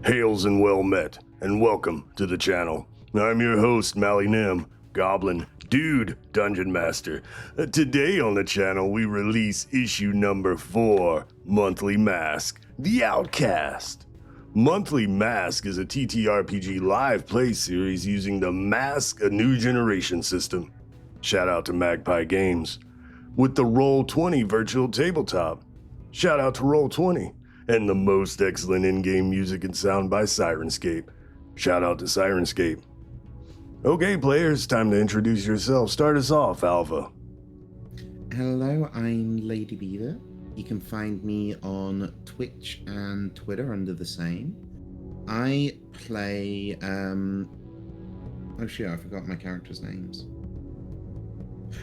Hails and well met, and welcome to the channel. I'm your host, Mally Nim, Goblin Dude Dungeon Master. Today on the channel, we release issue number 4, Monthly Mask, The Outcast. Monthly Mask is a TTRPG live play series using the Mask A New Generation system. Shout out to Magpie Games. With the Roll20 virtual tabletop. Shout out to Roll20. And the most excellent in-game music and sound by Syrinscape. Shout out to Syrinscape. Okay, players, time to introduce yourself. Start us off, Alpha. Hello, I'm Lady Beaver. You can find me on Twitch and Twitter under the same. I play, oh shit, I forgot my characters' names.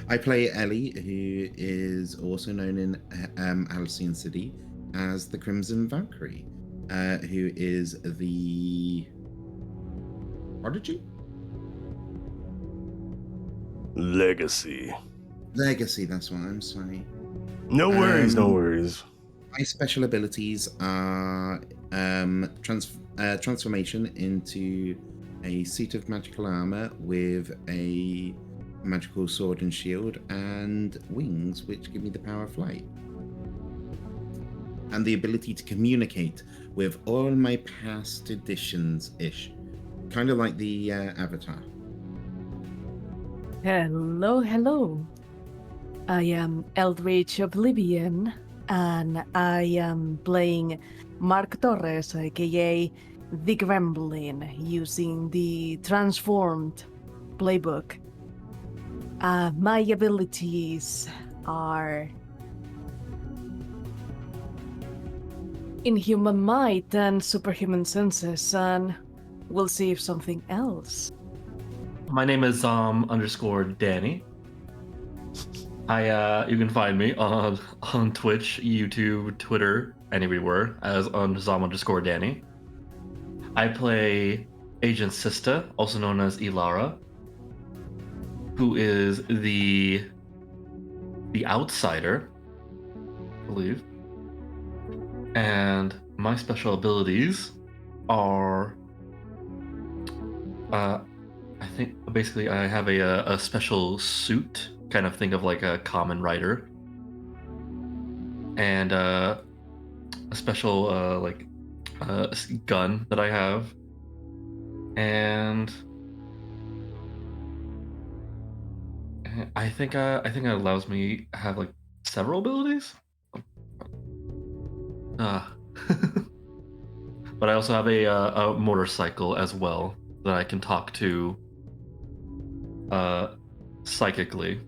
I play Ellie, who is also known in Halcyon City as the Crimson Valkyrie, who is the Prodigy? Legacy, that's what I'm saying. No worries, no worries. My special abilities are transformation into a suit of magical armor with a magical sword and shield and wings, which give me the power of flight. And the ability to communicate with all my past editions-ish. Kind of like the Avatar. Hello. I am Eldritch Oblivion, and I am playing Mark Torres, aka the Gremlin, using the transformed playbook. My abilities are Inhuman might and superhuman senses, and we'll see if something else. My name is _ Danny. You can find me on Twitch, YouTube, Twitter, and everywhere as on _ Danny. I play Agent Sistah, also known as Elara, who is the outsider, I believe. And my special abilities are, I think basically I have a special suit, kind of think of like a common rider, and a special gun that I have, and I think it allows me to have like several abilities. But I also have a motorcycle as well that I can talk to psychically.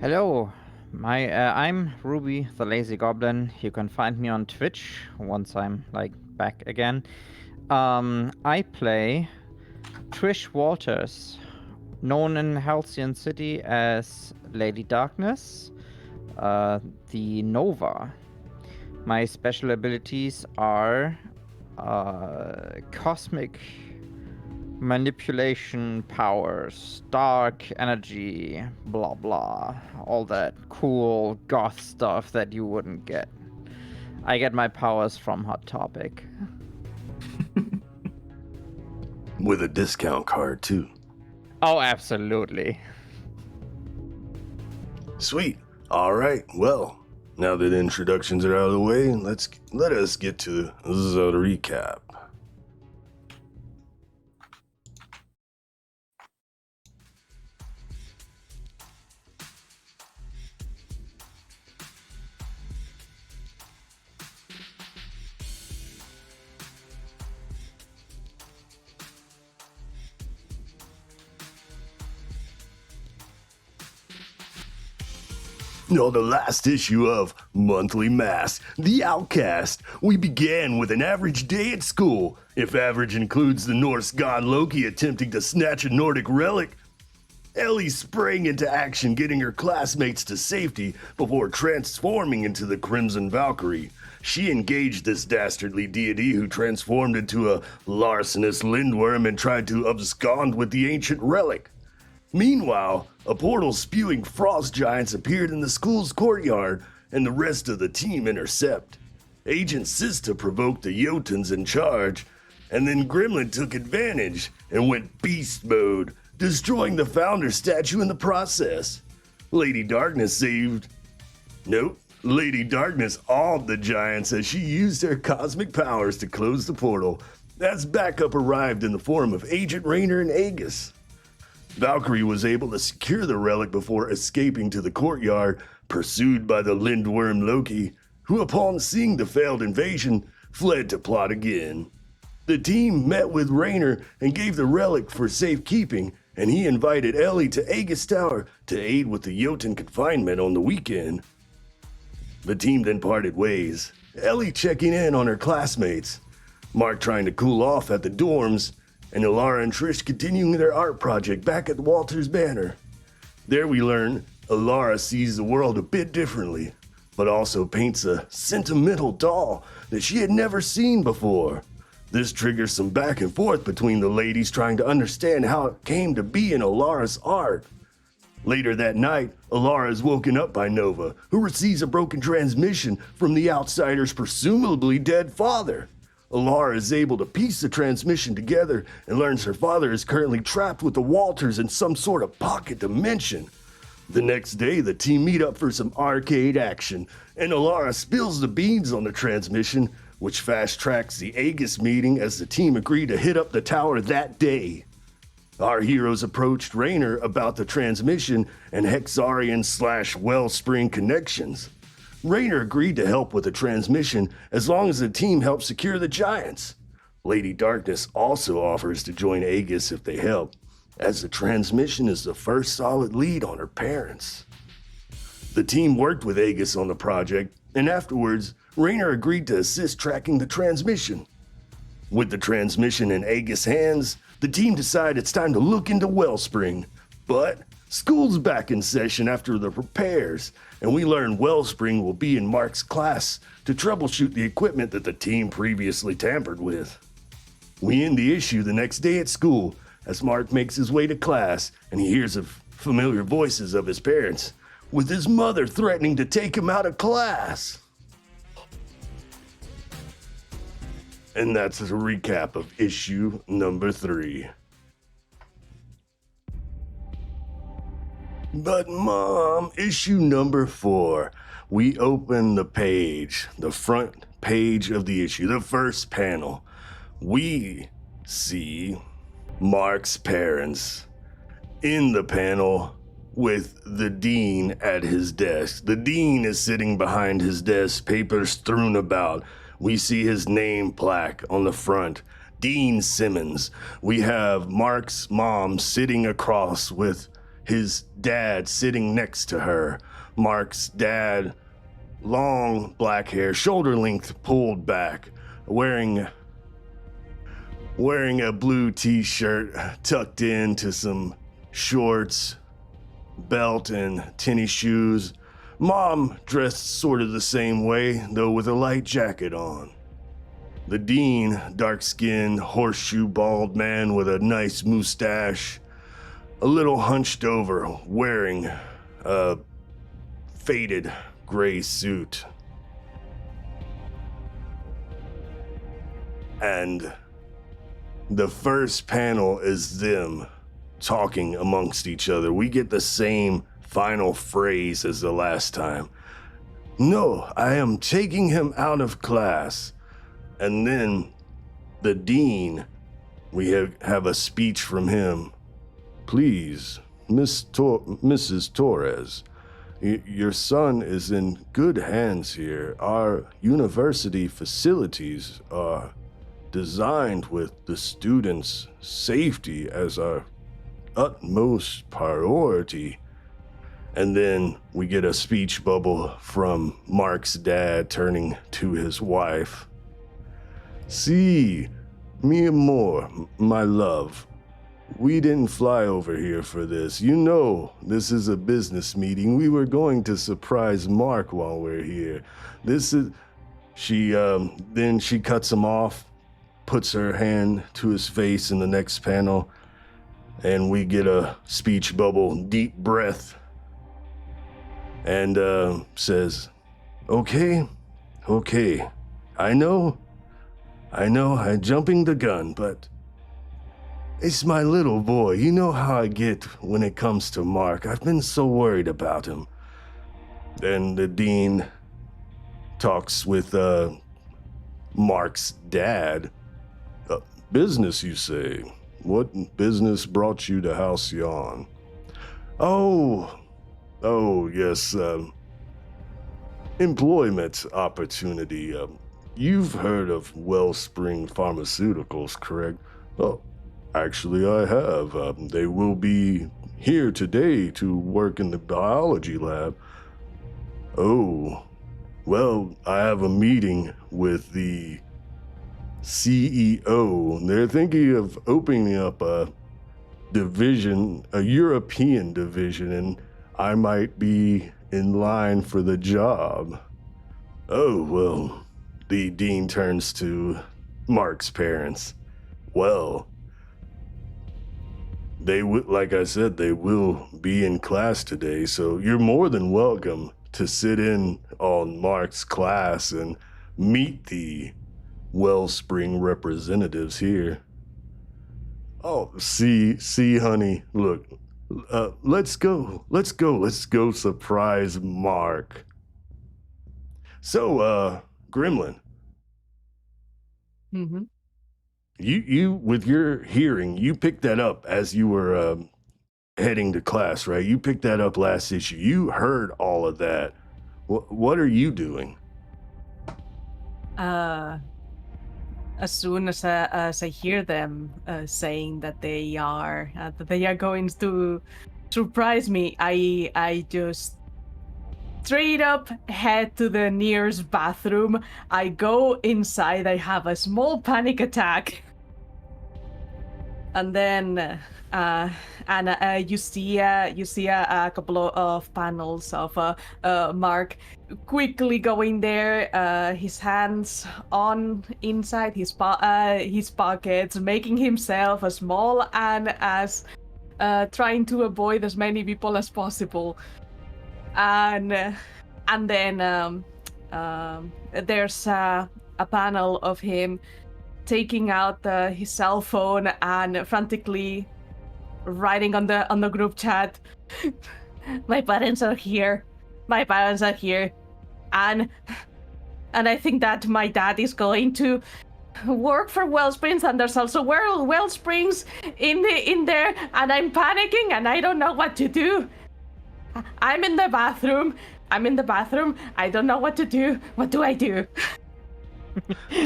Hello, I'm Ruby the Lazy Goblin. You can find me on Twitch once I'm back again. I play Trish Walters, known in Halcyon City as Lady Darkness, the Nova. My special abilities are cosmic manipulation powers, dark energy, blah blah, all that cool goth stuff that you wouldn't get. I get my powers from Hot Topic. With a discount card, too. Oh, absolutely. Sweet. All right. Well, now that introductions are out of the way, let us get to the recap. On the last issue of Monthly Mask, The Outcast, we began with an average day at school. If average includes the Norse god Loki attempting to snatch a Nordic relic, Ellie sprang into action, getting her classmates to safety before transforming into the Crimson Valkyrie. She engaged this dastardly deity who transformed into a larcenous lindworm and tried to abscond with the ancient relic. Meanwhile, a portal spewing frost giants appeared in the school's courtyard, and the rest of the team intercept. Agent Sistah provoked the Jotuns in charge, and then Gremlin took advantage and went beast mode, destroying the founder statue in the process. Lady Darkness awed the giants as she used her cosmic powers to close the portal, as backup arrived in the form of Agent Raynor and Aegis. Valkyrie was able to secure the relic before escaping to the courtyard, pursued by the Lindworm Loki, who upon seeing the failed invasion, fled to plot again. The team met with Raynor and gave the relic for safekeeping, and he invited Ellie to Aegis Tower to aid with the Jotun confinement on the weekend. The team then parted ways, Ellie checking in on her classmates, Mark trying to cool off at the dorms, and Elara and Trish continuing their art project back at Walters Banner. There we learn Elara sees the world a bit differently, but also paints a sentimental doll that she had never seen before. This triggers some back and forth between the ladies trying to understand how it came to be in Elara's art. Later that night, Elara is woken up by Nova, who receives a broken transmission from the outsider's presumably dead father. Elara is able to piece the transmission together and learns her father is currently trapped with the Walters in some sort of pocket dimension. The next day, the team meet up for some arcade action, and Elara spills the beans on the transmission, which fast-tracks the Aegis meeting as the team agree to hit up the tower that day. Our heroes approached Raynor about the transmission and Hexarian/Wellspring connections. Raynor agreed to help with the transmission as long as the team helped secure the giants. Lady Darkness also offers to join Aegis if they help, as the transmission is the first solid lead on her parents. The team worked with Aegis on the project, and afterwards, Raynor agreed to assist tracking the transmission. With the transmission in Aegis' hands, the team decided it's time to look into Wellspring, but school's back in session after the repairs, and we learn Wellspring will be in Mark's class to troubleshoot the equipment that the team previously tampered with. We end the issue the next day at school as Mark makes his way to class and he hears the familiar voices of his parents, with his mother threatening to take him out of class. And that's a recap of issue number 3. But Mom, issue number 4, we open the page, the front page of the issue, the first panel. We see Mark's parents in the panel with the dean at his desk. The dean is sitting behind his desk, papers strewn about. We see his name plaque on the front, Dean Simmons. We have Mark's mom sitting across with his dad sitting next to her. Mark's dad, long black hair, shoulder length pulled back, wearing a blue t-shirt tucked into some shorts, belt, and tennis shoes. Mom dressed sort of the same way, though with a light jacket on. The dean, dark-skinned, horseshoe bald man with a nice mustache, a little hunched over, wearing a faded gray suit. And the first panel is them talking amongst each other. We get the same final phrase as the last time. No, I am taking him out of class. And then the dean, we have a speech from him. Please, Mrs. Torres, your son is in good hands here. Our university facilities are designed with the students' safety as our utmost priority. And then we get a speech bubble from Mark's dad turning to his wife. See, mi amor, my love, we didn't fly over here for this. You know, this is a business meeting. We were going to surprise Mark while we're here. Then she cuts him off, puts her hand to his face in the next panel, and we get a speech bubble, deep breath, and says, Okay, okay. I know, I'm jumping the gun, but it's my little boy. You know how I get when it comes to Mark. I've been so worried about him. Then the dean talks with Mark's dad. Business, you say? What business brought you to Halcyon? Oh, yes, employment opportunity. You've heard of Wellspring Pharmaceuticals, correct? Oh, actually, I have. They will be here today to work in the biology lab. Oh, well, I have a meeting with the CEO. They're thinking of opening up a division, a European division, and I might be in line for the job. Oh, well, the dean turns to Mark's parents. Well, they would, like I said, they will be in class today, so you're more than welcome to sit in on Mark's class and meet the Wellspring representatives here. Oh, see, honey, look, let's go surprise Mark. So, Gremlin, Mm-hmm. you with your hearing, you picked that up as you were heading to class, right? You picked that up last issue. You heard all of that. What are you doing? As soon as I hear them saying that they are going to surprise me, I just straight up head to the nearest bathroom. I go inside. I have a small panic attack, and then you see a couple of panels of Mark quickly going there, his hands on inside his pockets, making himself as small and as trying to avoid as many people as possible. And then there's a panel of him taking out his cell phone and frantically writing on the group chat, my parents are here, and I think that my dad is going to work for Wellsprings, and there's also Wellsprings in there, and I'm panicking and I don't know what to do. I'm in the bathroom. I don't know what to do. What do I do?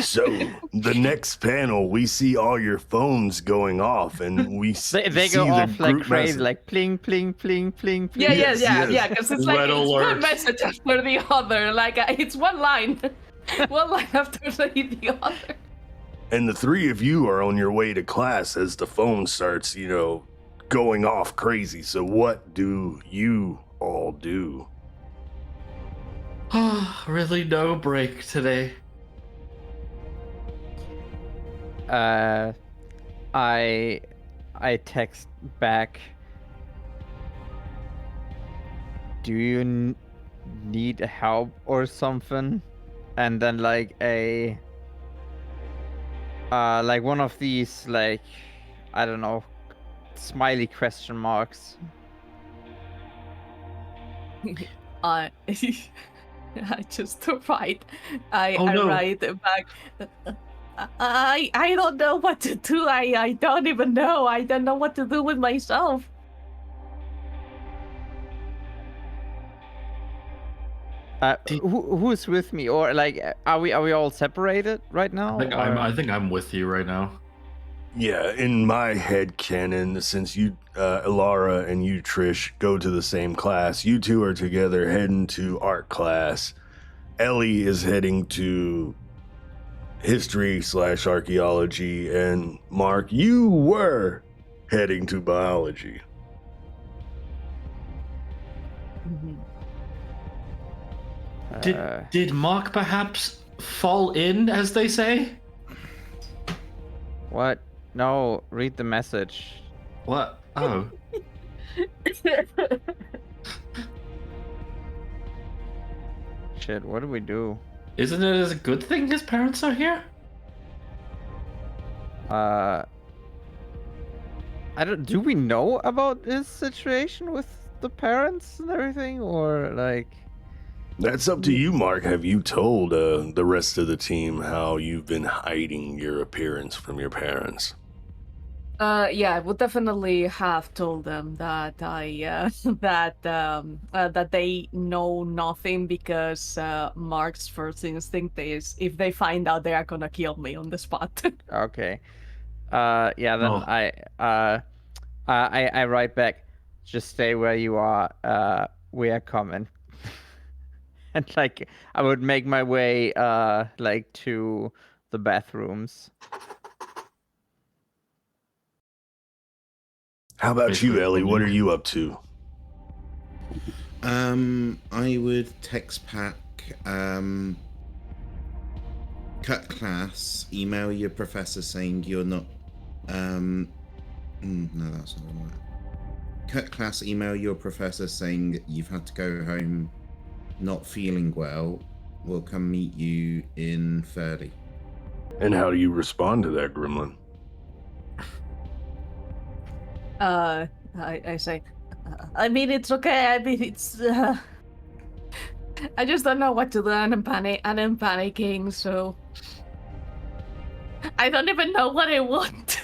So the next panel, we see all your phones going off, and we They go off like crazy, like pling, pling, pling, pling, pling. Yeah, because it's like Red it's alert. one message after the other. Like it's one line, one line after the other. And the three of you are on your way to class as the phone starts, going off crazy. So what do you all do? Really no break today. I text back. Do you need help or something? And then like one of these I don't know, smiley question marks. I just write. I no. write back. I don't know what to do. I don't even know. I don't know what to do with myself. Who's with me, or are we all separated right now? I think I'm with you right now. Yeah, in my head canon, since you, Elara and you, Trish, go to the same class, you two are together heading to art class. Ellie is heading to history/archaeology, and Mark, you were heading to biology. Did Mark perhaps fall in, as they say? What? No, read the message. What? Oh. Shit, what do we do? Isn't it a good thing his parents are here? I don't. Do we know about his situation with the parents and everything, or like? That's up to you, Mark. Have you told the rest of the team how you've been hiding your appearance from your parents? Yeah, I would definitely have told them that I that they know nothing because Mark's first instinct is if they find out they are gonna kill me on the spot. Okay. Yeah. Then Oh. I write back. Just stay where you are. We are coming. And like I would make my way like to the bathrooms. How about Basically you, Ellie? What are bullying. you up to? I would text pack, cut class, email your professor saying you're not, no, that's not right. Cut class, email your professor saying you've had to go home, not feeling well. We'll come meet you in 30. And how do you respond to that, Gremlin? I say, I mean, it's okay. I mean, it's. I just don't know what to do, and I'm panicking. So I don't even know what I want.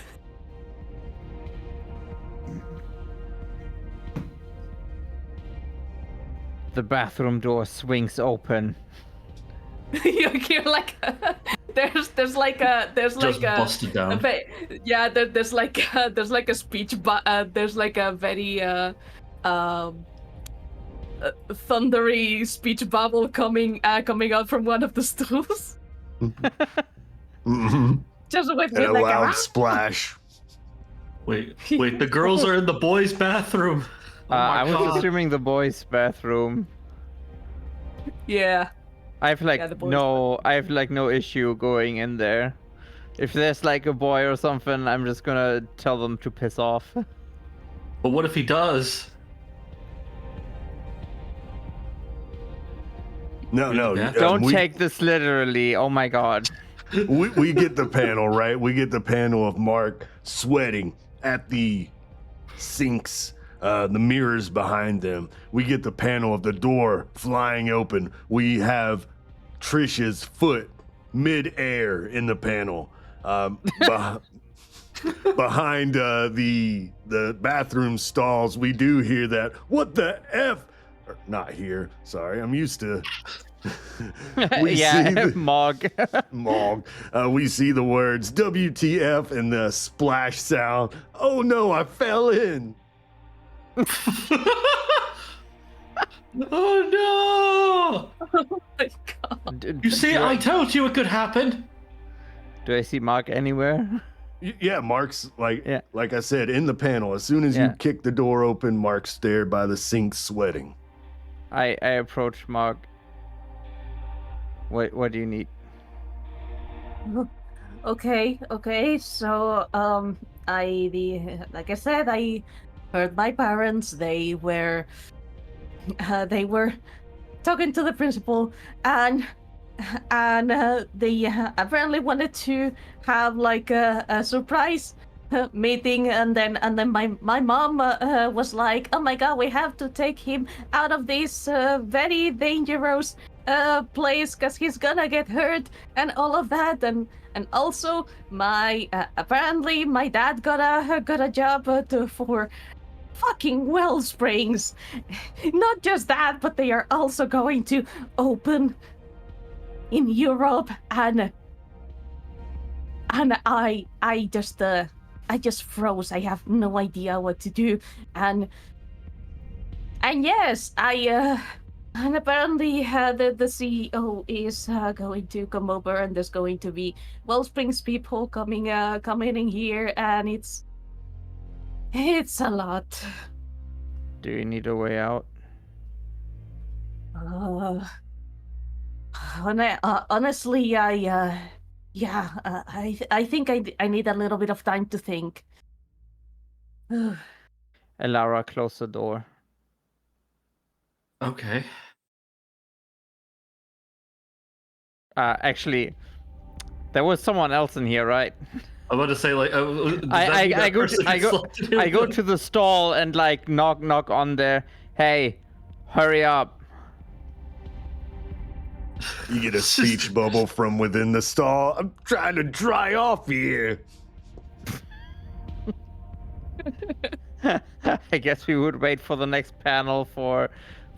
The bathroom door swings open. You're like, there's like a busted down. there's like a speech, but there's like a very thundery speech bubble coming out from one of the stools. Mm-hmm. Just with And a like loud splash. Wait, the girls are in the boys' bathroom. Oh my I was God. assuming the boys' bathroom. Yeah. I have like Yeah, the boys' no issue going in there. If there's like a boy or something, I'm just gonna tell them to piss off. But what if he does? No. Yeah. Don't take this literally. Oh my god. We get the panel, right? We get the panel of Mark sweating at the sinks, the mirrors behind them. We get the panel of the door flying open. We have Trish's foot mid-air in the panel. Behind the bathroom stalls, we do hear that, what the F? Or, not here, sorry, I'm used to... we see Yeah, the, Mog. Mog. We see the words WTF and the splash sound. Oh no, I fell in. Oh Oh my god. no! You see, I told you it could happen. Do I see Mark anywhere? Yeah, Mark's like Yeah. like I said in the panel. As soon as you Yeah. kick the door open, Mark's there by the sink sweating. I approach Mark. What do you need? Okay. So, like I said, I heard my parents. They were talking to the principal, and they apparently wanted to have like a surprise meeting, and then my mom was like, oh my god, we have to take him out of this very dangerous place because he's gonna get hurt and all of that, and also my apparently my dad got a job for fucking Wellsprings. Not just that, but they are also going to open in Europe, and I just froze. I have no idea what to do, and yes, and apparently the CEO is going to come over, and there's going to be Wellsprings people coming in here, and it's a lot. Do you need a way out? Honestly, I think I need a little bit of time to think. Elara, close the door. Okay. Actually, there was someone else in here, right? I'm about to say like I go to the stall and like knock on there. Hey, hurry up! You get a speech bubble from within the stall. I'm trying to dry off here. I guess we would wait for the next panel for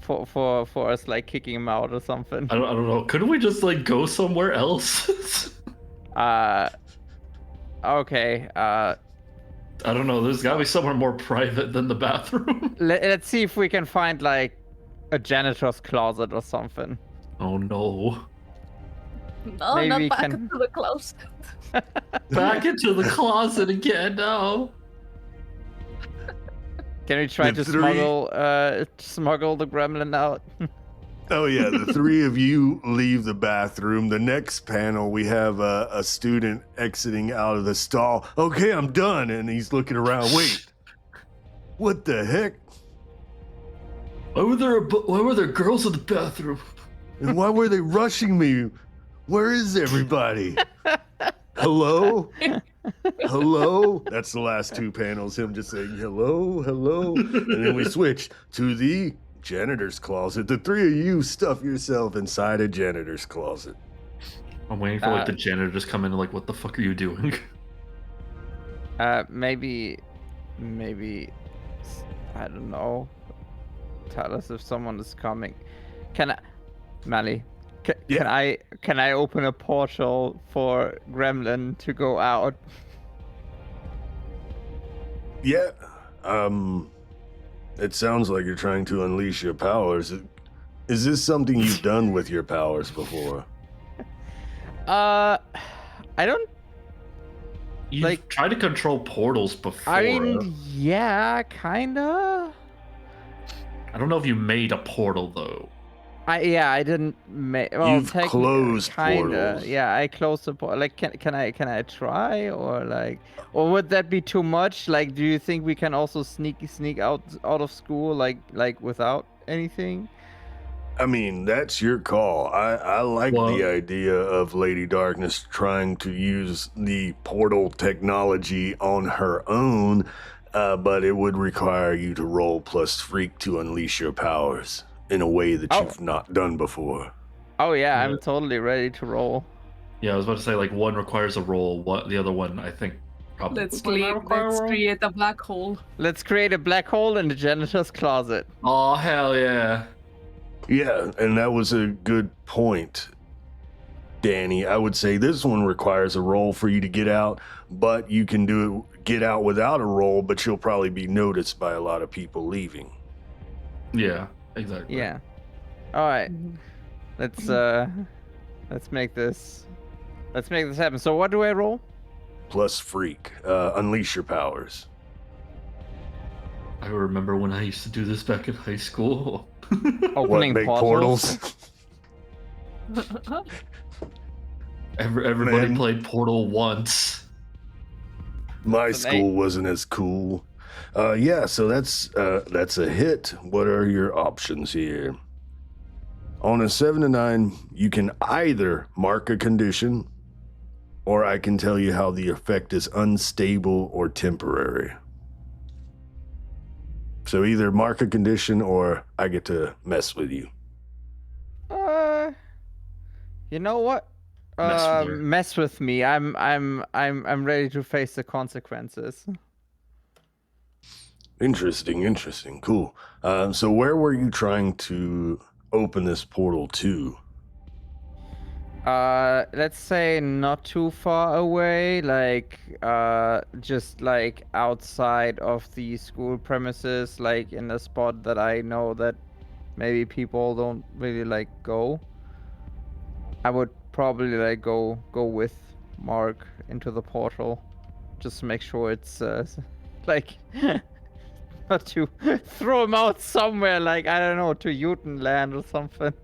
us like kicking him out or something. I don't know. Couldn't we just like go somewhere else? Okay. I don't know. There's gotta be somewhere more private than the bathroom. Let's see if we can find like a janitor's closet or something. Oh no. No, Maybe not we back can- into the closet. Back into the closet again. No. Can we try The to three- smuggle the gremlin out? Oh yeah, the three of you leave the bathroom. The next panel, we have a student exiting out of the stall. Okay, I'm done, and he's looking around. Wait, what the heck? Why were there girls in the bathroom? And why were they rushing me? Where is everybody? Hello? Hello? That's the last two panels, him just saying hello, hello. And then we switch to the janitor's closet. The three of you stuff yourself inside a janitor's closet. I'm waiting for like the janitor to just come in and like, what the fuck are you doing? Maybe, I don't know. Tell us if someone is coming. Can I, Mally? Yeah. Can I open a portal for Gremlin to go out? Yeah. It sounds like you're trying to unleash your powers. Is this something you've done with your powers before? I don't. You've Like- tried to control portals before. I mean, yeah, kinda. I don't know if you made a portal though. I didn't make. Well, You've closed kinda. portals. Yeah, I closed the portal. Like, can I try or like, or would that be too much? Like, do you think we can also sneak out of school like without anything? I mean, that's your call. I like Well- the idea of Lady Darkness trying to use the portal technology on her own, but it would require you to roll plus freak to unleash your powers in a way that Oh. you've not done before. Oh yeah, Yeah. I'm totally ready to roll. Yeah, I was about to say like one requires a roll. What the other one I think probably Let's might not require a roll. create a black hole. Let's create a black hole in the janitor's closet. Oh hell yeah. Yeah, and that was a good point, Danny. I would say this one requires a roll for you to get out, but you can get out without a roll, but you'll probably be noticed by a lot of people leaving. Yeah, exactly. Yeah. All right. Mhm. Let's make this happen. So what do I roll? Plus freak, unleash your powers. I remember when I used to do this back in high school. Opening What, make portals? Everybody Man. played Portal once. My That's an school wasn't as cool. Yeah, so that's a hit. What are your options here? On a 7 to 9, you can either mark a condition, or I can tell you how the effect is unstable or temporary. So either mark a condition, or I get to mess with you. You know what? Mess with her. Mess with me. I'm ready to face the consequences. Interesting, cool. So where were you trying to open this portal to? Let's say not too far away, like just like outside of the school premises, like in a spot that I know that maybe people don't really like go. I would probably like go with Mark into the portal, just to make sure it's like not to throw him out somewhere, like I don't know, to Utenland or something.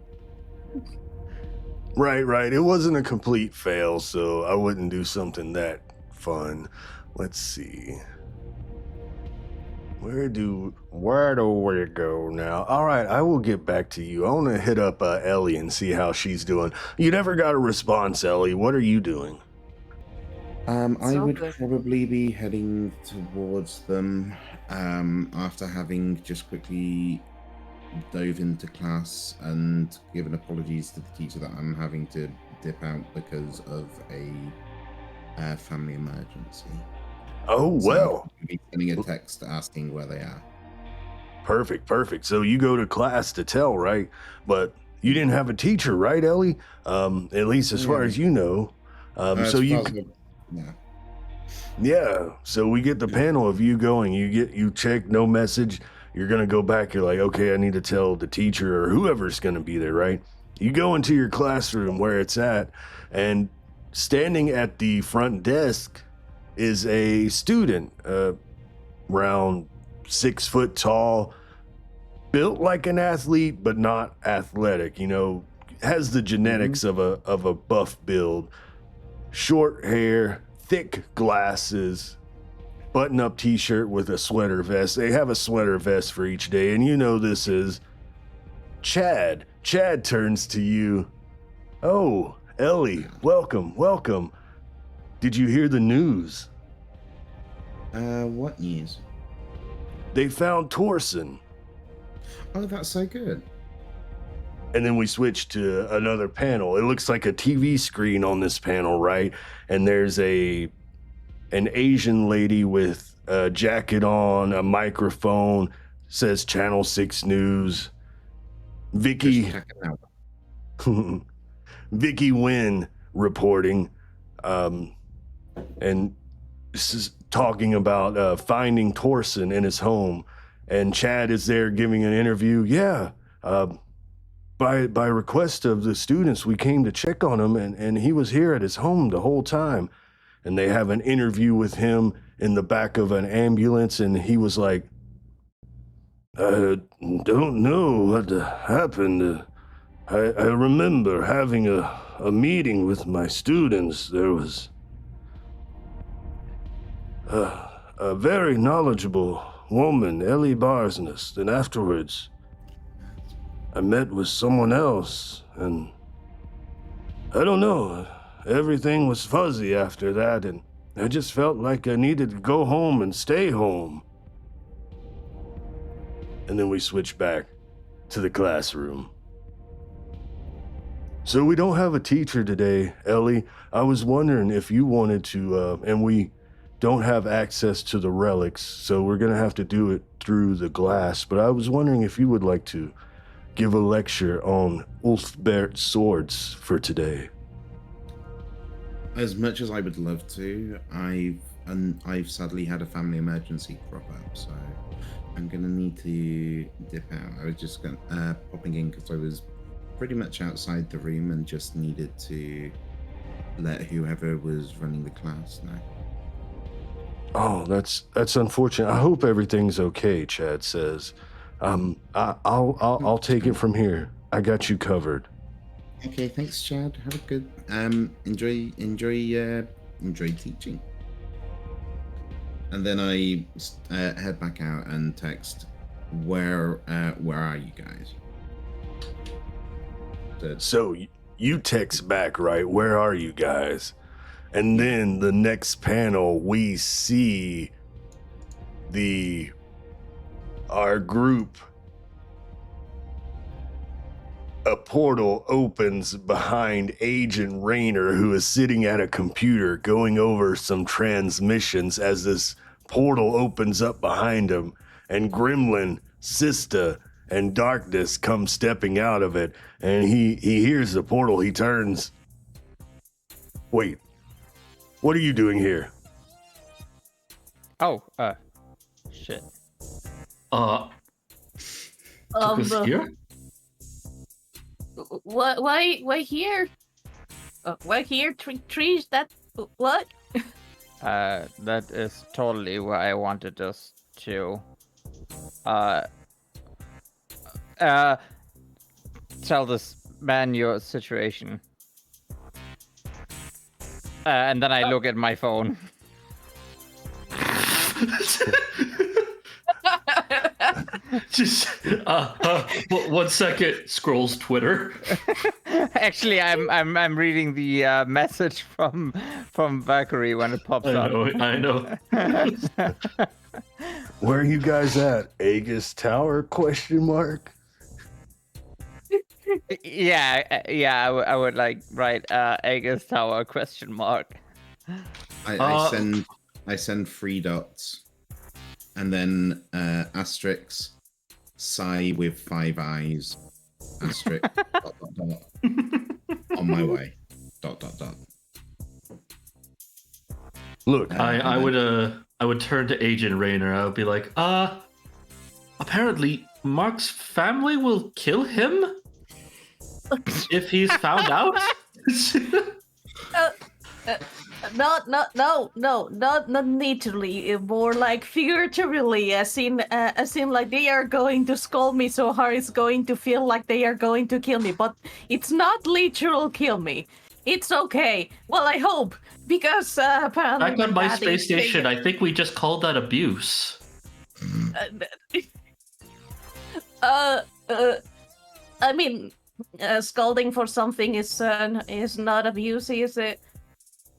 Right. It wasn't a complete fail, so I wouldn't do something that fun. Let's see. Where do we go now? All right, I will get back to you. I want to hit up Ellie and see how she's doing. You never got a response, Ellie. What are you doing? I So would good. probably be heading towards them after having just quickly dove into class and given apologies to the teacher that I'm having to dip out because of a family emergency. Oh, So well. I'll be sending a text asking where they are. Perfect. So you go to class to tell, right? But you didn't have a teacher, right, Ellie? At least as far Yeah. as you know. As So you... far as yeah. Yeah, so we get the panel of you going. You check no message. You're gonna go back. You're like, okay, I need to tell the teacher or whoever's gonna be there, right? You go into your classroom where it's at, and standing at the front desk is a student, around 6 foot tall, built like an athlete but not athletic. You know, has the genetics of a buff build, short hair, thick glasses, button-up t-shirt with a sweater vest. They have a sweater vest for each day, and you know this is Chad. Chad turns to you. Oh, Ellie, welcome. Did you hear the news? What news? They found Torsen. Oh, that's so good. And then we switch to another panel. It looks like a TV screen on this panel, right? And there's an Asian lady with a jacket on, a microphone, says Channel 6 News. Vicky Just check it out. Vicky Wynn reporting, and this is talking about finding Torsen in his home. And Chad is there giving an interview. Yeah, by request of the students, we came to check on him, and he was here at his home the whole time. And they have an interview with him in the back of an ambulance, and he was like, I don't know what happened. I remember having a meeting with my students. There was a very knowledgeable woman, Ellie Barsness, and afterwards I met with someone else, and I don't know, everything was fuzzy after that, and I just felt like I needed to go home and stay home. And then we switch back to the classroom. So we don't have a teacher today, Ellie. I was wondering if you wanted to, and we don't have access to the relics, so we're gonna have to do it through the glass, but I was wondering if you would like to give a lecture on Ulfbert's swords for today. As much as I would love to, I've sadly had a family emergency crop up, so I'm gonna need to dip out. I was just popping in because I was pretty much outside the room and just needed to let whoever was running the class know. Oh, that's unfortunate. I hope everything's okay, Chad says. I'll take it from here. I got you covered. Okay, thanks, Chad. Have a good enjoy teaching. And then I head back out and text, where are you guys? So you text back, right? Where are you guys? And then the next panel, we see our group. A portal opens behind Agent Raynor, who is sitting at a computer going over some transmissions as this portal opens up behind him, and Gremlin, Sistah, and Darkness come stepping out of it, and he hears the portal. He turns. Wait, what are you doing here? Oh, shit. Took us here? Why here? Why here? Trees? That what? That is totally where I wanted us to. Tell this man your situation. And then I look at my phone. Just 1 second. Scrolls Twitter. Actually, I'm reading the message from Valkyrie when it pops up. I know. Where are you guys at? Aegis Tower? Question mark. Yeah, I would like write Aegis Tower question mark. I send 3 dots, and then asterisk, sigh with 5 eyes, asterisk, dot, dot, dot. On my way, dot, dot, dot. Look, I would turn to Agent Raynor. I would be like, apparently Mark's family will kill him if he's found out. Not literally, more like figuratively, as in like they are going to scold me so hard it's going to feel like they are going to kill me, but it's not literal kill me. It's okay. Well, I hope, because apparently Back on my space station, I think we just called that abuse. I mean, scolding for something is not abuse, is it?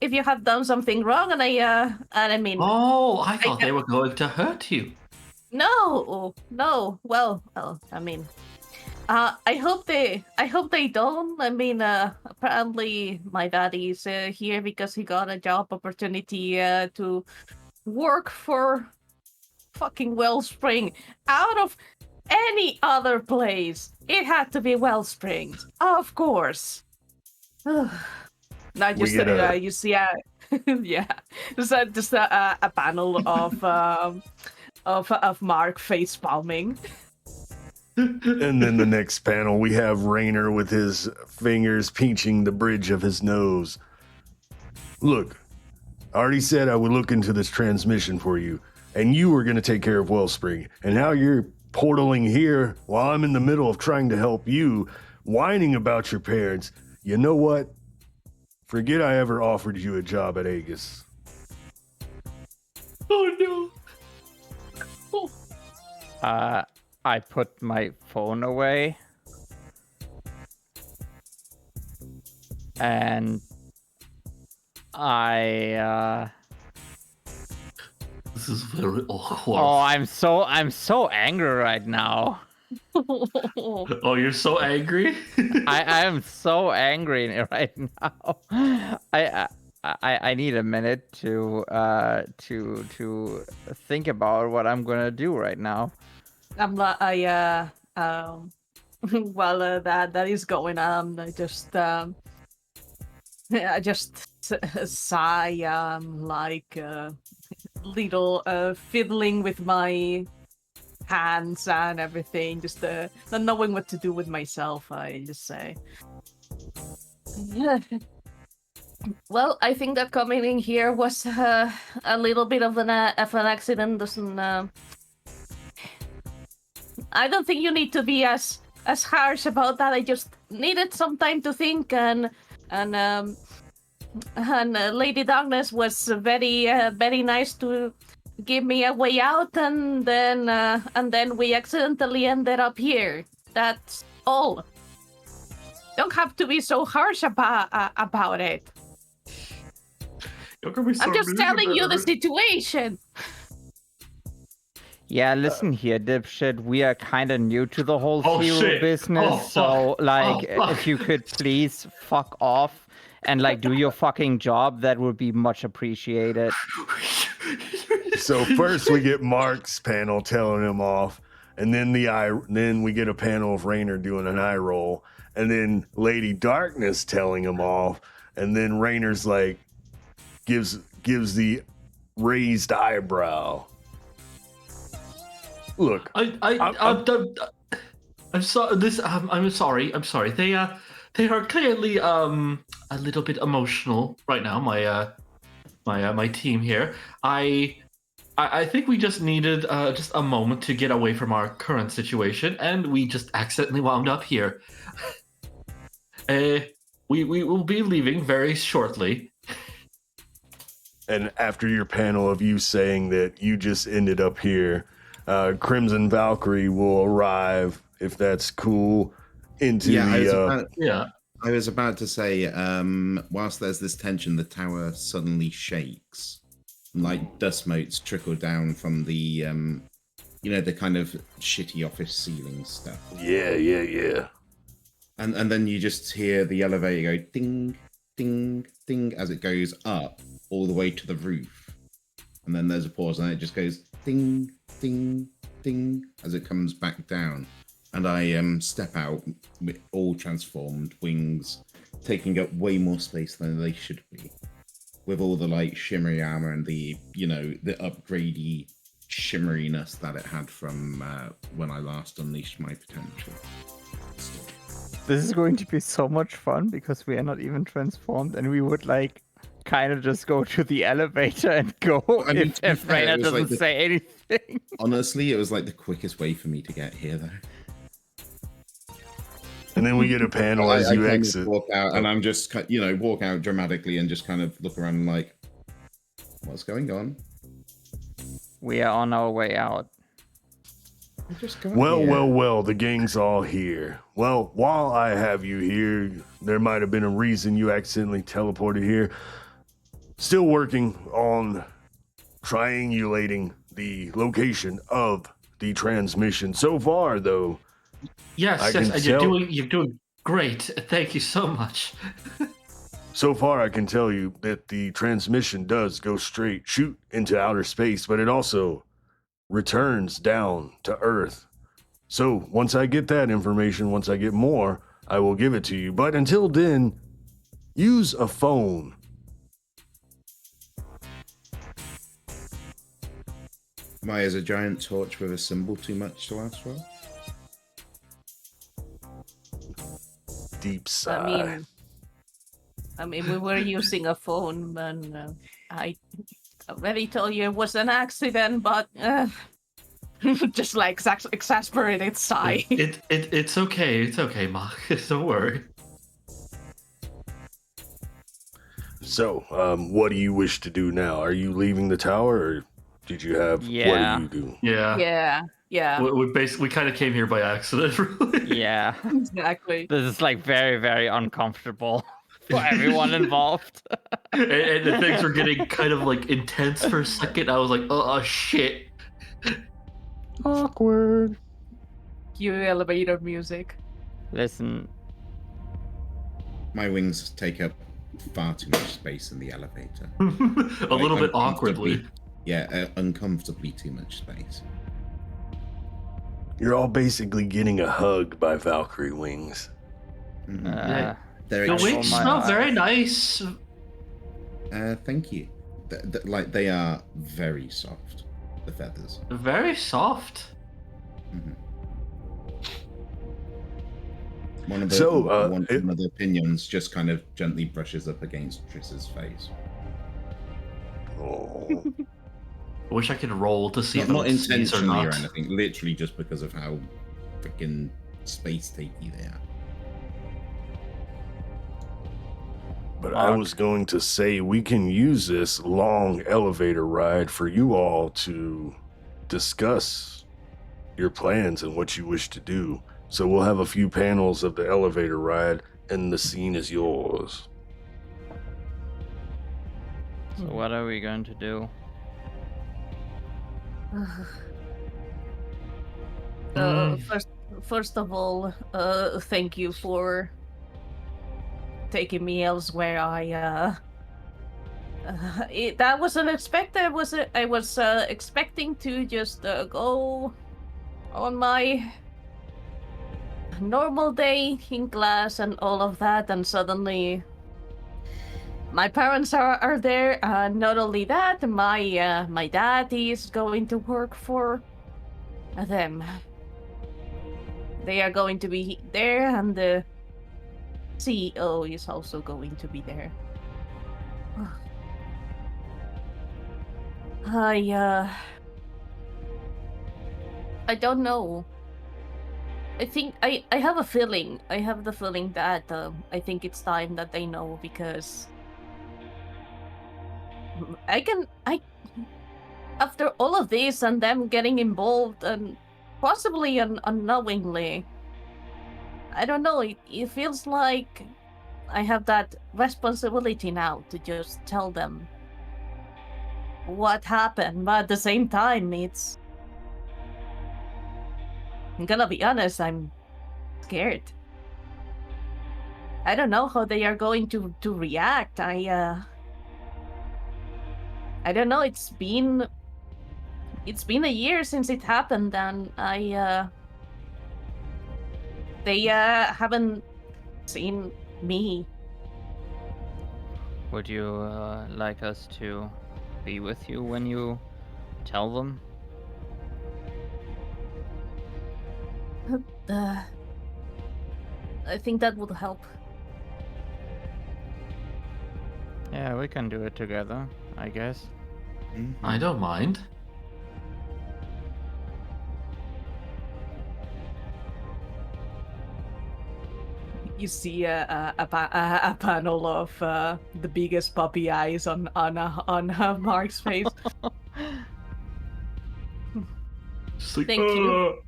If you have done something wrong, and I mean. Oh, I thought they were going to hurt you. No. Well, I mean, I hope they don't. I mean, apparently my daddy's here because he got a job opportunity to work for fucking Wellspring. Out of any other place, it had to be Wellspring, of course. Not just you see, yeah, just a panel of Mark face palming. and then the next panel, we have Raynor with his fingers pinching the bridge of his nose. Look, I already said I would look into this transmission for you, and you were going to take care of Wellspring, and now you're portaling here while I'm in the middle of trying to help you, whining about your parents. You know what? Forget I ever offered you a job at Aegis. Oh no. I put my phone away. And This is very awkward. Oh, I'm so angry right now. Oh, you're so angry? I am so angry right now. I need a minute to think about what I'm gonna do right now. While that is going on, I just sigh, like little fiddling with my hands and everything, just not knowing what to do with myself. I just say, well, I think that coming in here was a little bit of an accident. Doesn't I don't think you need to be as harsh about that. I just needed some time to think, and Lady Darkness was very nice to give me a way out, and then we accidentally ended up here. That's all. Don't have to be so harsh about it. I'm just telling you the situation. Yeah, listen here, dipshit. We are kind of new to the whole hero business, so like, if you could please fuck off and like do your fucking job, that would be much appreciated. So first we get Mark's panel telling him off, and then then we get a panel of Raynor doing an eye roll, and then Lady Darkness telling him off, and then Raynor's like gives the raised eyebrow. Look, I'm sorry. I'm sorry. They are clearly a little bit emotional right now. My team here. I think we just needed just a moment to get away from our current situation, and we just accidentally wound up here. We will be leaving very shortly. And after your panel of you saying that you just ended up here, Crimson Valkyrie will arrive, if that's cool, into Yeah. I was about to say, whilst there's this tension, the tower suddenly shakes. Like dust motes trickle down from the, the kind of shitty office ceiling stuff. Yeah. And then you just hear the elevator go ding, ding, ding as it goes up all the way to the roof. And then there's a pause and it just goes ding, ding, ding as it comes back down. And I step out with all transformed wings, taking up way more space than they should be. With all the like shimmery armor and the, the upgradey shimmeriness that it had from when I last unleashed my potential. This is going to be so much fun because we are not even transformed and we would like kind of just go to the elevator and go if Raina doesn't say anything. Honestly, it was like the quickest way for me to get here though. And then we get a panel as you exit. Walk out, and I'm just, walk out dramatically and just kind of look around and like, what's going on? We are on our way out. Well, the gang's all here. Well, while I have you here, there might have been a reason you accidentally teleported here. Still working on triangulating the location of the transmission. So far, though, yes, you're doing great. Thank you so much. So far, I can tell you that the transmission does go shoot into outer space, but it also returns down to Earth. So once I get that information, once I get more, I will give it to you. But until then, use a phone. Why is a giant torch with a symbol too much to ask for? Deep sigh. I mean, we were using a phone, and I already told you it was an accident, but just like exasperated sigh. It's okay. It's okay, Mark. Don't worry. So, what do you wish to do now? Are you leaving the tower, or did you have? Yeah. What do you do? Yeah. We kind of came here by accident, really. Yeah. Exactly. This is like very, very uncomfortable for everyone involved. and the things were getting kind of like intense for a second. I was like, oh shit. Awkward. Cue elevator music. Listen, My wings take up far too much space in the elevator. a little bit awkwardly. Yeah, uncomfortably too much space. You're all basically getting a hug by Valkyrie wings. They're The ex- wings my smell eyes. very nice. Thank you. Like they are very soft. The feathers. Very soft. One of the pinions just kind of gently brushes up against Triss's face. Oh. I wish I could roll to see if Not it sneeze or intentionally or not. anything. Literally just because of how freaking space takey they are. But I was going to say we can use this long elevator ride for you all to discuss your plans and what you wish to do. So we'll have a few panels of the elevator ride and the scene is yours. so what are we going to do? First of all, thank you for taking me elsewhere. That was unexpected. I was expecting to just go on my normal day in class and all of that, and suddenly my parents are there. Not only that, my dad is going to work for them. They are going to be there, and the CEO is also going to be there. I don't know. I think I have a feeling. I have the feeling that I think it's time that they know, because I after all of this and them getting involved and possibly unknowingly, I don't know, it feels like I have that responsibility now to just tell them what happened, but at the same time, I'm gonna be honest, I'm scared. I don't know how they are going to react. I don't know, it's been a year since it happened, and they haven't seen me. Would you like us to be with you when you tell them? I think that would help. Yeah, we can do it together, I guess. I don't mind. You see a panel of the biggest puppy eyes on Mark's face. Just like, Thank you.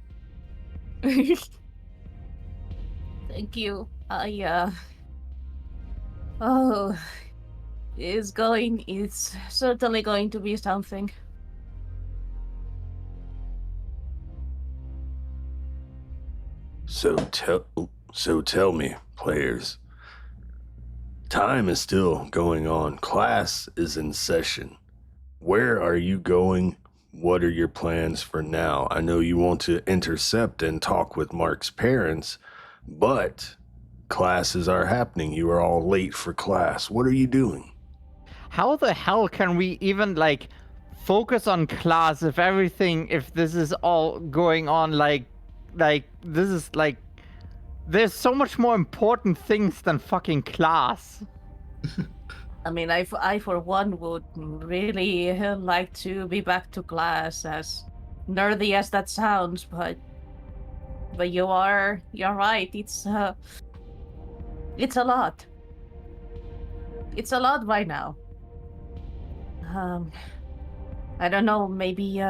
Thank you. Oh, it's certainly going to be something. So tell me, players. Time is still going on. Class is in session. Where are you going? What are your plans for now? I know you want to intercept and talk with Mark's parents, but classes are happening. You are all late for class. What are you doing? How the hell can we even like focus on class if this is all going on like this is like there's so much more important things than fucking class. I mean, I for one would really like to be back to class, as nerdy as that sounds, but you're right. It's a lot. It's a lot right now. I don't know. Maybe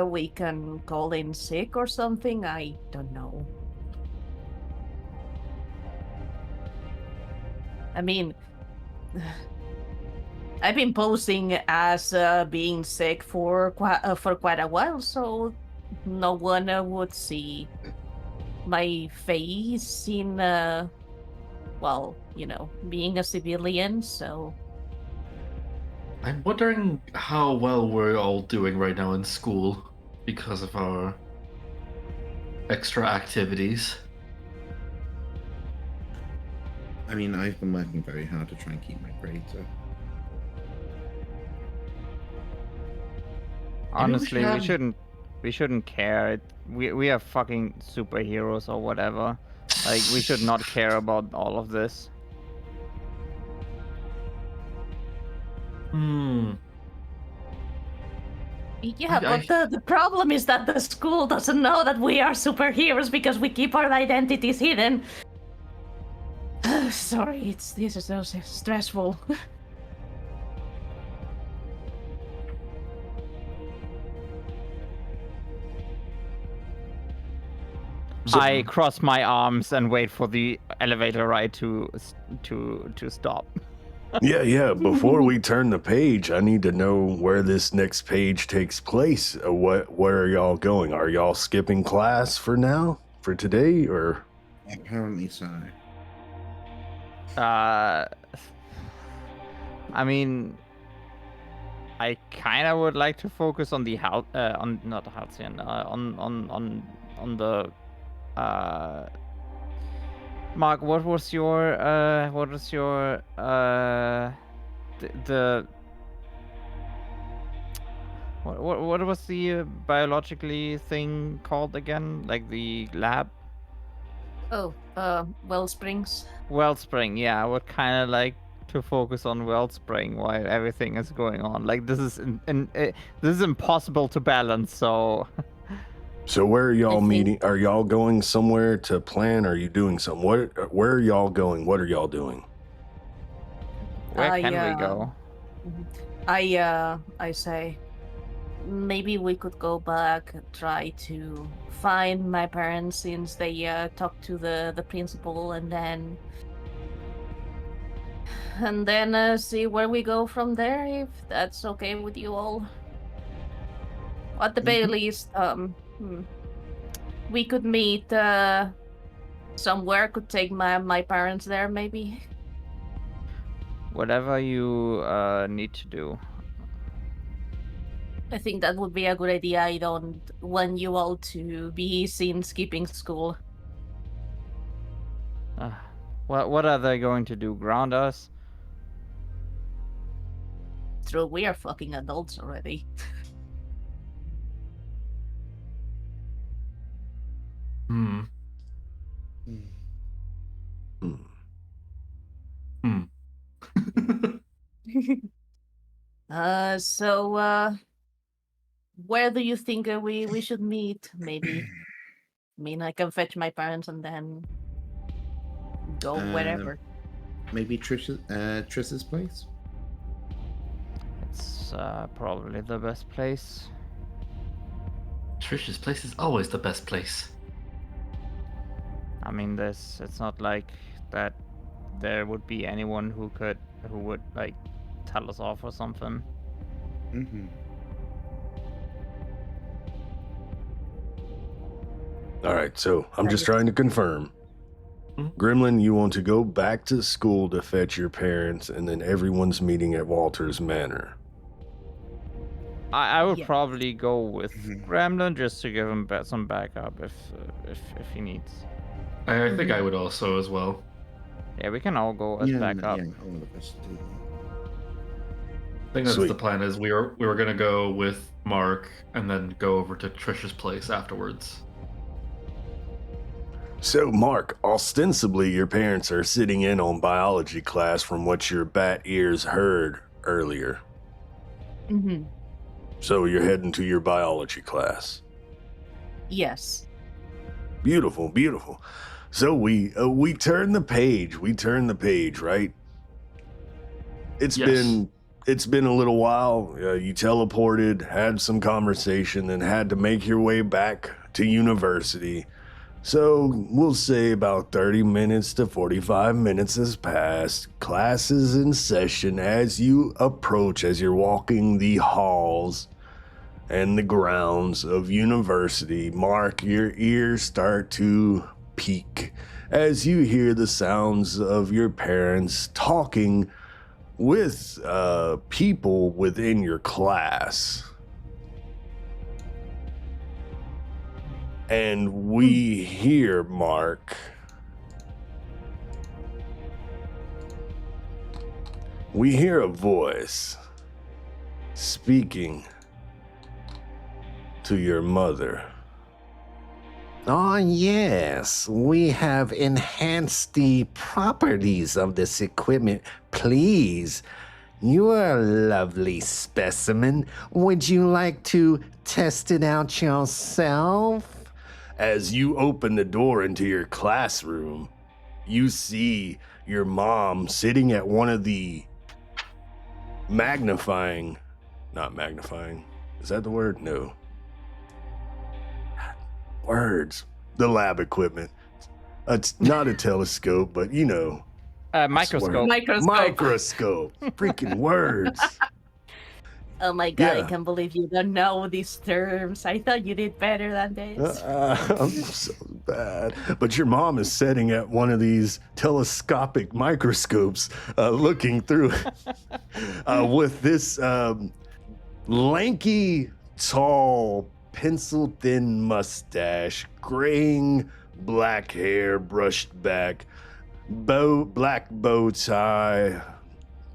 we can call in sick or something. I don't know. I mean, I've been posing as being sick for quite a while, so no one would see my face in, well, being a civilian, so... I'm wondering how well we're all doing right now in school because of our extra activities. I mean, I've been working very hard to try and keep my grades up. Honestly, we shouldn't care. We are fucking superheroes or whatever. Like, we should not care about all of this. Yeah, but the problem is that the school doesn't know that we are superheroes because we keep our identities hidden. Sorry, this is so stressful. I cross my arms and wait for the elevator ride to stop. Yeah. Before we turn the page, I need to know where this next page takes place. Where are y'all going? Are y'all skipping class for now? For today, or? Apparently so. I mean, I kind of would like to focus on the not the Halcyon, on the Mark, what was your what was the biologically thing called again? Like the lab? Oh, Wellsprings. Wellspring, yeah. I would kind of like to focus on Wellspring while everything is going on. Like this is this is impossible to balance. So. So where are y'all meeting? Are y'all going somewhere to plan? Are you doing something? Where are y'all going? What are y'all doing? Where can we go? I say, maybe we could go back and try to find my parents since they talked to the principal, and then see where we go from there, if that's okay with you all. At the very least, we could meet somewhere. Could take my parents there, maybe. Whatever you need to do. I think that would be a good idea. I don't want you all to be seen skipping school. What are they going to do? Ground us? True, we are fucking adults already. Hmm. So, where do you think we should meet? Maybe. I mean, I can fetch my parents and then go wherever. Maybe Trish's place? It's probably the best place. Trish's place is always the best place. I mean, it's not like that there would be anyone who would like tell us off or something. Mm-hmm. All right, so I'm just trying to confirm. Gremlin, you want to go back to school to fetch your parents, and then everyone's meeting at Walters Manor. I would Yeah. probably go with Gremlin just to give him some backup if he needs. I think I would also as well. Yeah, we can all go as backup. Yeah, all of us do. I think that's Sweet. the plan. Is we were gonna go with Mark and then go over to Trish's place afterwards. So, Mark, ostensibly your parents are sitting in on biology class from what your bat ears heard earlier. Mm-hmm. So you're heading to your biology class. Yes. Beautiful, beautiful. So we turn the page. We turn the page, right? It's Yes. been a little while. You teleported, had some conversation, and had to make your way back to university. So we'll say about 30 minutes to 45 minutes has passed. Class is in session as you approach, as you're walking the halls and the grounds of university. Mark, your ears start to peak as you hear the sounds of your parents talking with people within your class. And we hear, Mark, we hear a voice speaking to your mother. Oh, yes, we have enhanced the properties of this equipment. Please, you're a lovely specimen. Would you like to test it out yourself? As you open the door into your classroom, you see your mom sitting at one of the not magnifying, is that the word? No. Words. The lab equipment. It's not a telescope, but you know. Microscope. Microscope. Freaking words. Oh my god, Yeah. I can't believe you don't know these terms. I thought you did better than this. I'm so bad. But your mom is sitting at one of these telescopic microscopes, looking through with this lanky, tall, pencil-thin mustache, graying black hair brushed back, black bow tie,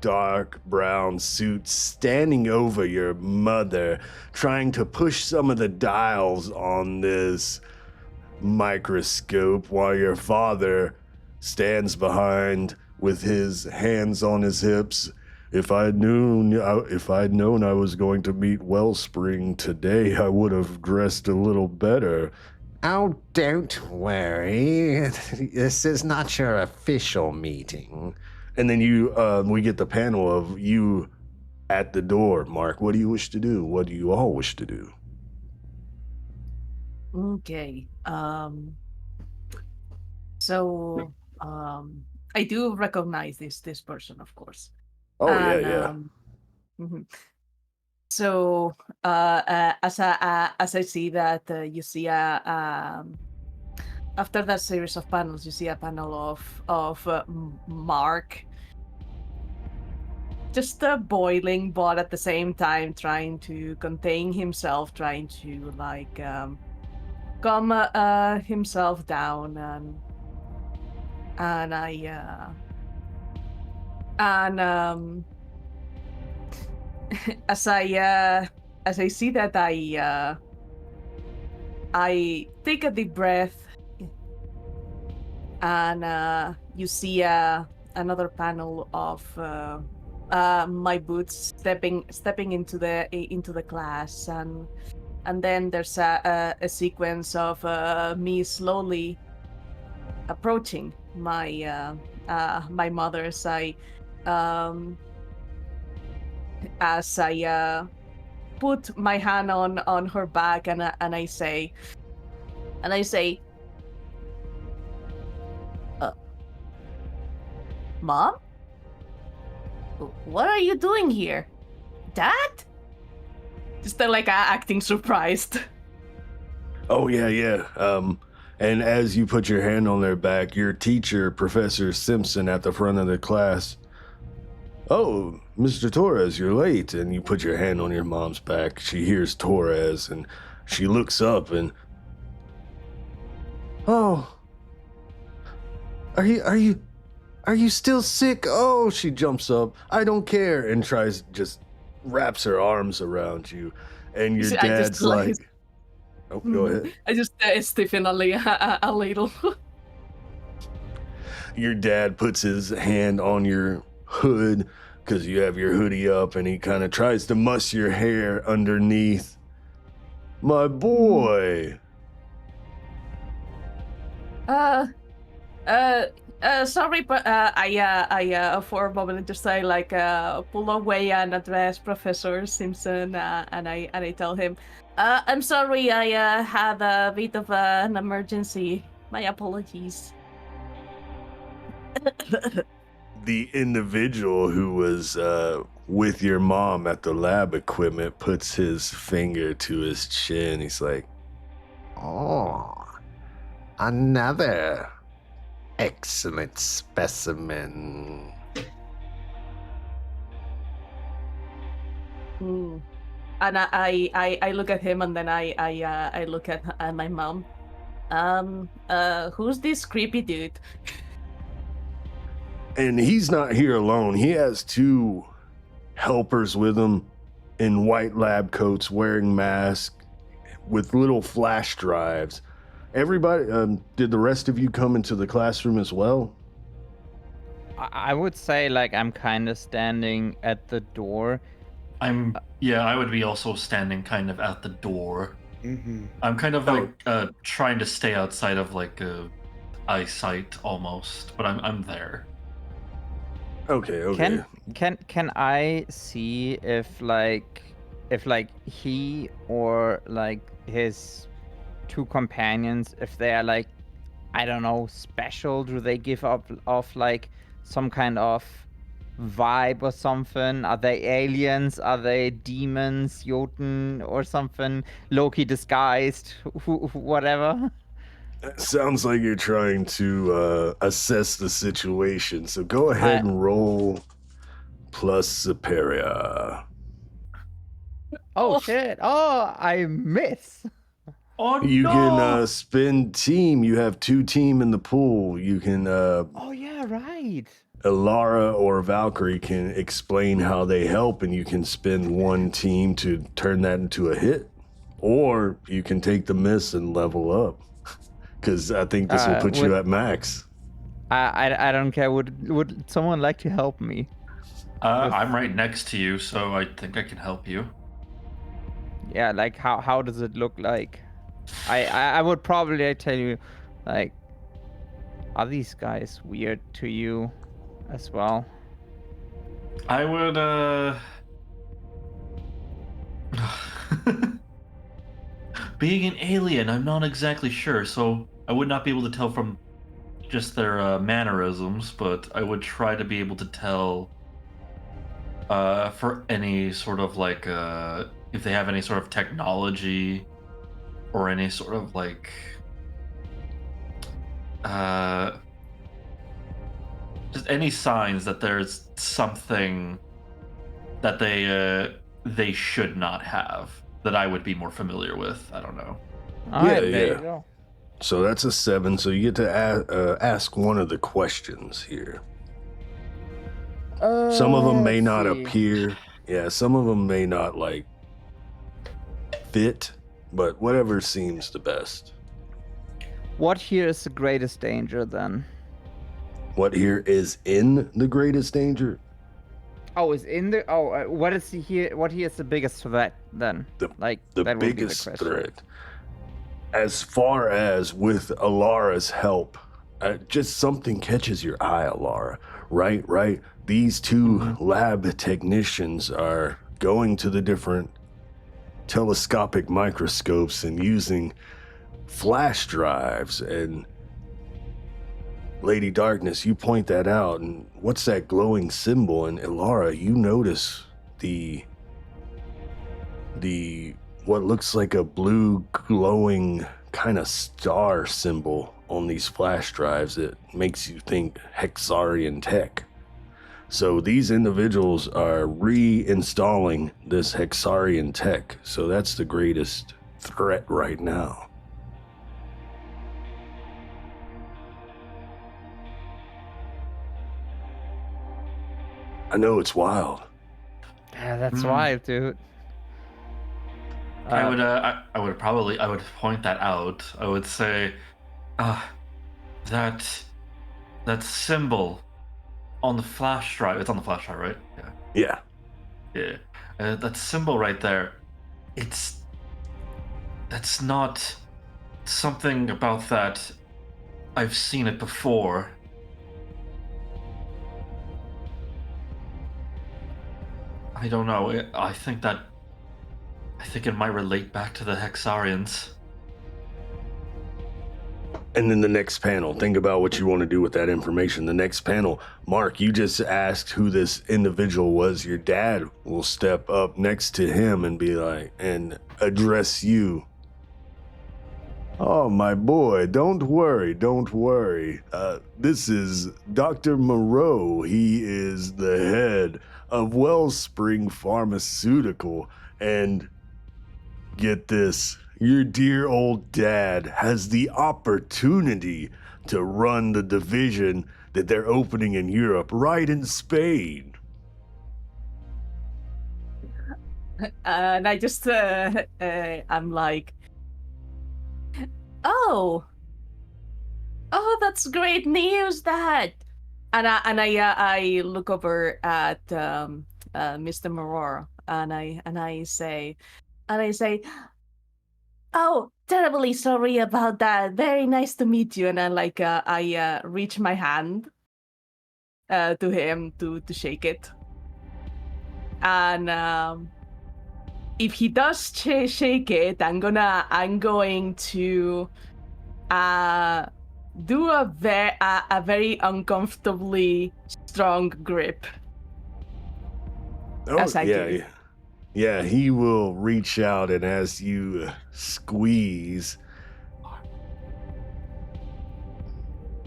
dark brown suit, standing over your mother, trying to push some of the dials on this microscope while your father stands behind with his hands on his hips. If I'd known I was going to meet Wellspring today, I would have dressed a little better. Oh, don't worry. This is not your official meeting. And then we get the panel of you at the door. Mark, what do you wish to do? What do you all wish to do? Okay. So I do recognize this person, of course. Oh, And yeah. mhm. So as I see that you see after that series of panels, you see a panel of Mark just boiling, but at the same time trying to contain himself, trying to like calm himself down, and as I see that, I take a deep breath, and you see another panel of my boots stepping into the class, and then there's a sequence of me slowly approaching my my mother as I put my hand on her back, and I say, Mom, what are you doing here, Dad? Just like acting surprised. Oh, yeah. And as you put your hand on their back, your teacher, Professor Simpson, at the front of the class, "Oh, Mr. Torres, you're late." And you put your hand on your mom's back. She hears Torres, and she looks up and, "Oh, are you still sick? Oh," she jumps up, "I don't care," and just wraps her arms around you. And your dad's like, "Oh, go ahead." I just stiffen a little. Your dad puts his hand on your hood because you have your hoodie up, and he kind of tries to muss your hair underneath. "My boy." Sorry, but I for a moment just like pull away and address Professor Simpson, and I tell him, I'm sorry, I had a bit of an emergency. My apologies. The individual who was with your mom at the lab equipment puts his finger to his chin. He's like, Oh, another excellent specimen. And I look at him, and then I look at my mom. Who's this creepy dude? and he's not here alone. He has two helpers with him in white lab coats, wearing masks, with little flash drives. Everybody, did the rest of you come into the classroom as well? I would say like I'm kind of standing at the door. I would be also standing kind of at the door. Mm-hmm. I'm kind of like trying to stay outside of like eyesight almost, but I'm there. Okay. Can I see if like he or like his two companions, if they are like, I don't know, special? Do they give off like some kind of vibe or something? Are they aliens? Are they demons, Jotun or something? Loki disguised? Whatever. Sounds like you're trying to assess the situation. So go ahead and roll plus superior. Oh shit! Oh, I miss. Oh You no! can spin team. You have two team in the pool. You can Oh yeah, right. Elara or Valkyrie can explain how they help, and you can spend one team to turn that into a hit, or you can take the miss and level up. Because I think this will put you at max. I don't care. Would someone like to help me? I'm right next to you, so I think I can help you. Yeah, like how does it look like? I would probably tell you, like, are these guys weird to you as well? I would being an alien, I'm not exactly sure, so I would not be able to tell from just their mannerisms, but I would try to be able to tell for any sort of like if they have any sort of technology or any sort of like just any signs that there's something that they should not have that I would be more familiar with. I don't know. All right, Yeah, there yeah. you go. So that's a 7. So you get to ask one of the questions here. Some of them may Let's not see. appear. Yeah, some of them may not like fit, but whatever seems the best. What here is the greatest danger then? What here is in the greatest danger? Oh, is in the what is here? What here is the biggest threat then? The Like the that would be the biggest question. threat. As far as with Elara's help, just something catches your eye, Elara. Right? These two lab technicians are going to the different telescopic microscopes and using flash drives. And Lady Darkness, you point that out. And what's that glowing symbol? And Elara, you notice the what looks like a blue glowing kind of star symbol on these flash drives that makes you think Hexarian tech. So these individuals are reinstalling this Hexarian tech. So that's the greatest threat right now. I know it's wild. Yeah, that's wild, dude. I would point that out. I would say, that symbol on the flash drive. It's on the flash drive, right? Yeah. Yeah. That symbol right there. That's not something about that. I've seen it before. I don't know. I think it might relate back to the Hexarians. And then the next panel, think about what you want to do with that information. The next panel, Mark, you just asked who this individual was. Your dad will step up next to him and be like, and address you. Oh, my boy, don't worry. This is Dr. Moreau. He is the head of Wellspring Pharmaceutical. And get this, your dear old dad has the opportunity to run the division that they're opening in Europe, right in Spain. And I just, I'm like, oh, that's great news, Dad. And I look over at Mr. Maror, and I say, oh, terribly sorry about that. Very nice to meet you. And then I reach my hand to him to shake it. And if he does shake it, I'm going to do a very uncomfortably strong grip. Oh, As I do. Yeah, he will reach out, and as you squeeze,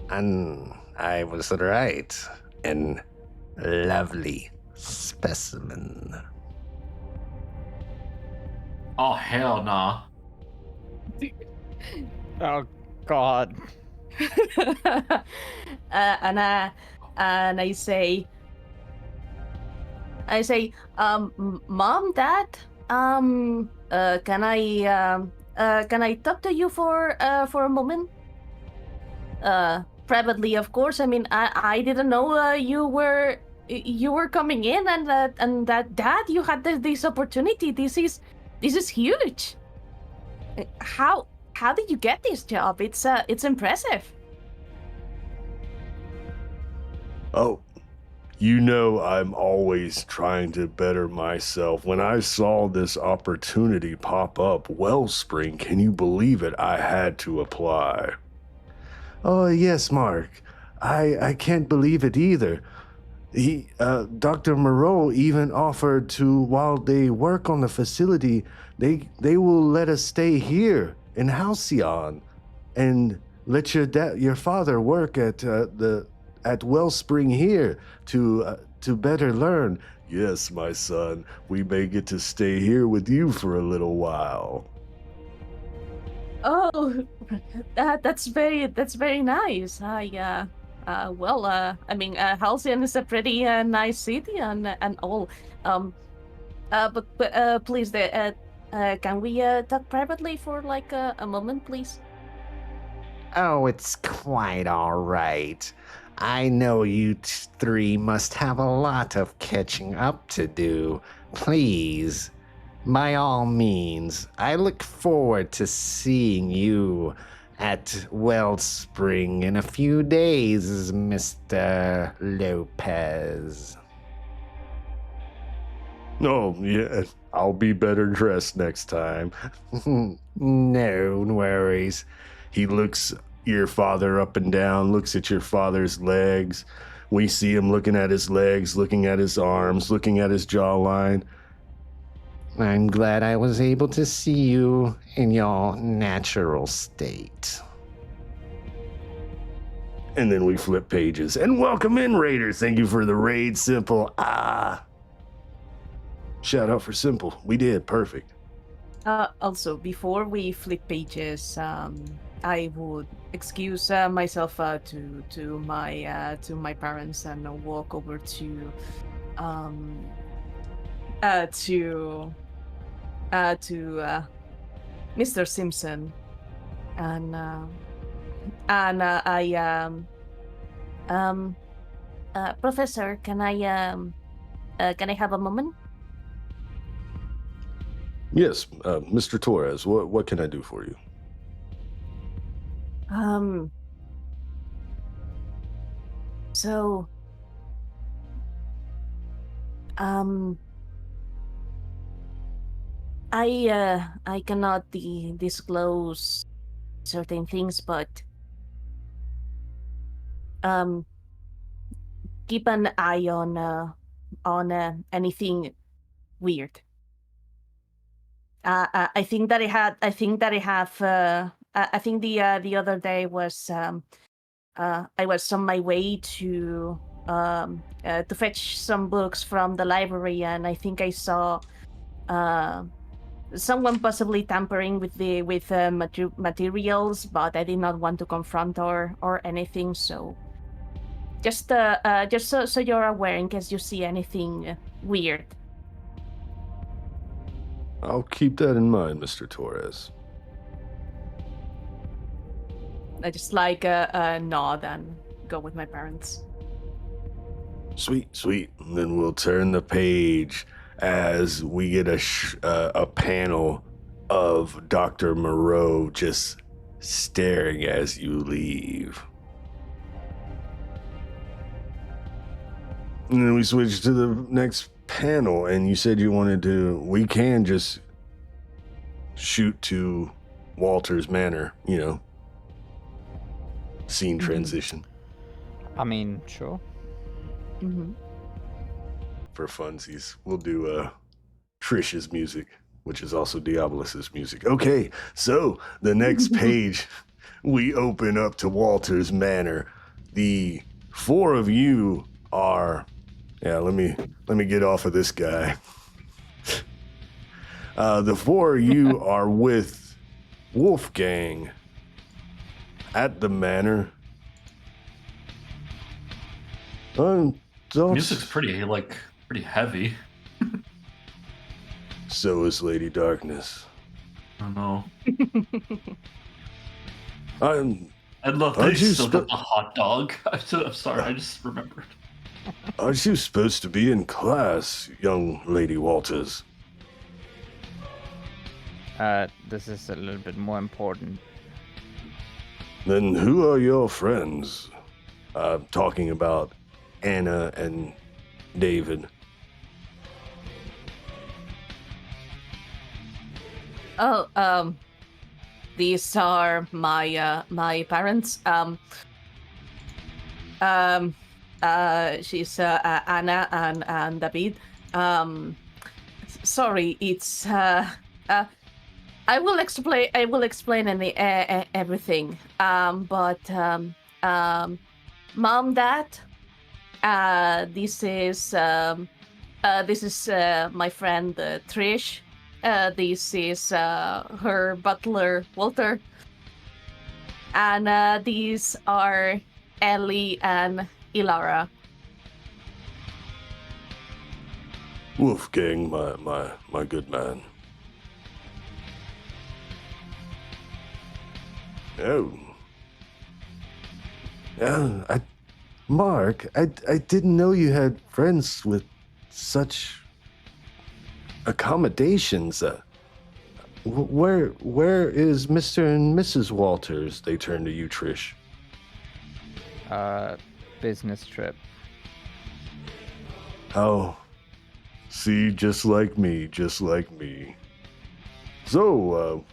And I was right. An lovely specimen. Oh hell nah. Oh God. And I say, Mom, Dad, can I talk to you for a moment? Privately, of course. I mean, I didn't know you were coming in, and that, Dad, you had this opportunity. This is huge. How did you get this job? It's impressive. oh, You know I'm always trying to better myself. When I saw this opportunity pop up, Wellspring, can you believe it? I had to apply. Oh, yes, Mark. I can't believe it either. Dr. Moreau even offered to, while they work on the facility, they will let us stay here in Halcyon and let your father work at Wellspring here to better learn. Yes, my son, we may get to stay here with you for a little while. Oh, that's very nice. Halcyon is a pretty nice city and all. But please, can we talk privately for like a moment, please? Oh, it's quite all right. I know you three must have a lot of catching up to do. Please, by all means, I look forward to seeing you at Wellspring in a few days, Mr. Lopez. Oh, yeah, I'll be better dressed next time. No worries. He looks your father up and down, looks at your father's legs. We see him looking at his legs, looking at his arms, looking at his jawline. I'm glad I was able to see you in your natural state. And then we flip pages. And welcome in, Raiders. Thank you for the raid, Simple. Shout out for Simple. We did. Perfect. Also, before we flip pages, I would excuse myself to my parents and walk over to Mr. Simpson, and Professor, can I have a moment? Yes, Mr. Torres, what can I do for you? So, I cannot disclose certain things, but keep an eye on anything weird. I think that the other day was I was on my way to fetch some books from the library, and I think I saw someone possibly tampering with materials, but I did not want to confront or anything. So just so you're aware in case you see anything weird. I'll keep that in mind, Mr. Torres. I just like a nod and go with my parents. Sweet. And then we'll turn the page as we get a panel of Dr. Moreau just staring as you leave. And then we switch to the next panel, and you said we can just shoot to Walters Manor, scene transition. I mean, sure. Mm-hmm. For funsies, we'll do Trish's music, which is also Diabolus' music. Okay, so the next page, we open up to Walters Manor. The four of you are... Yeah, let me get off of this guy. The four of you are with Wolfgang at the manor. Music's pretty heavy. So is Lady Darkness. I don't know. I'd love that you still got the hot dog. I'm sorry, I just remembered. Aren't you supposed to be in class, young Lady Walters? This is a little bit more important. Then who are your friends? I'm talking about Anna and David. Oh, these are my parents. She's Anna and David. Sorry, it's I will explain everything. But Mom, Dad, this is my friend Trish. This is her butler Walter, and these are Ellie and Elara. Wolfgang, my good man. Oh. Mark, I didn't know you had friends with such accommodations. Where is Mr. and Mrs. Walters? They turn to you, Trish. Business trip. Oh, see, just like me. So,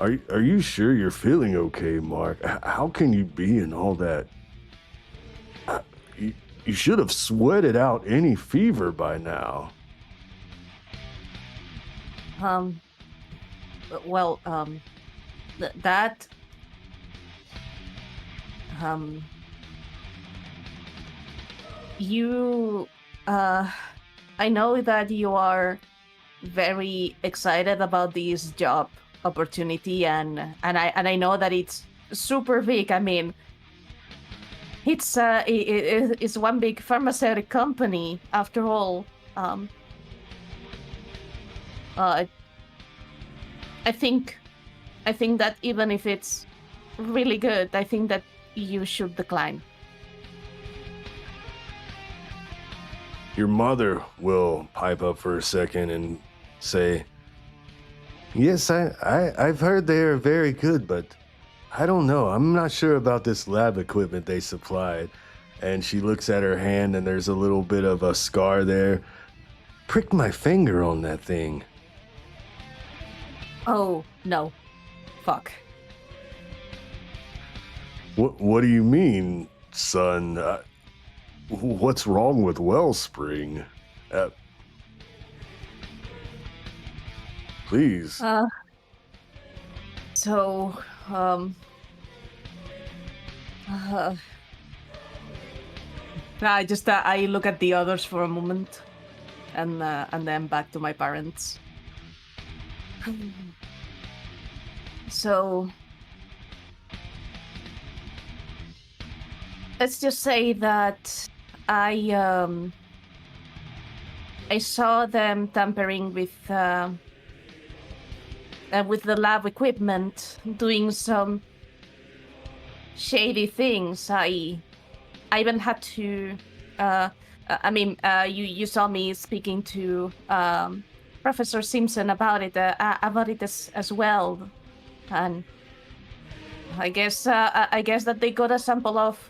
are you sure you're feeling okay, Mark? How can you be in all that? You should have sweated out any fever by now. Well, that. You, I know that you are very excited about this job opportunity, and I know that it's super big. I mean, it's one big pharmaceutical company after all. I think that even if it's really good, I think that you should decline. Your mother will pipe up for a second and say, "Yes, I've heard they are very good, but I don't know. I'm not sure about this lab equipment they supplied." And she looks at her hand and there's a little bit of a scar there. Pricked my finger on that thing. Oh, no. Fuck. What do you mean, son? What's wrong with Wellspring? Please. So, I look at the others for a moment, and then back to my parents. So, let's just say that I saw them tampering with the lab equipment, doing some shady things. I even had to. You saw me speaking to Professor Simpson about it as well, and I guess that they got a sample of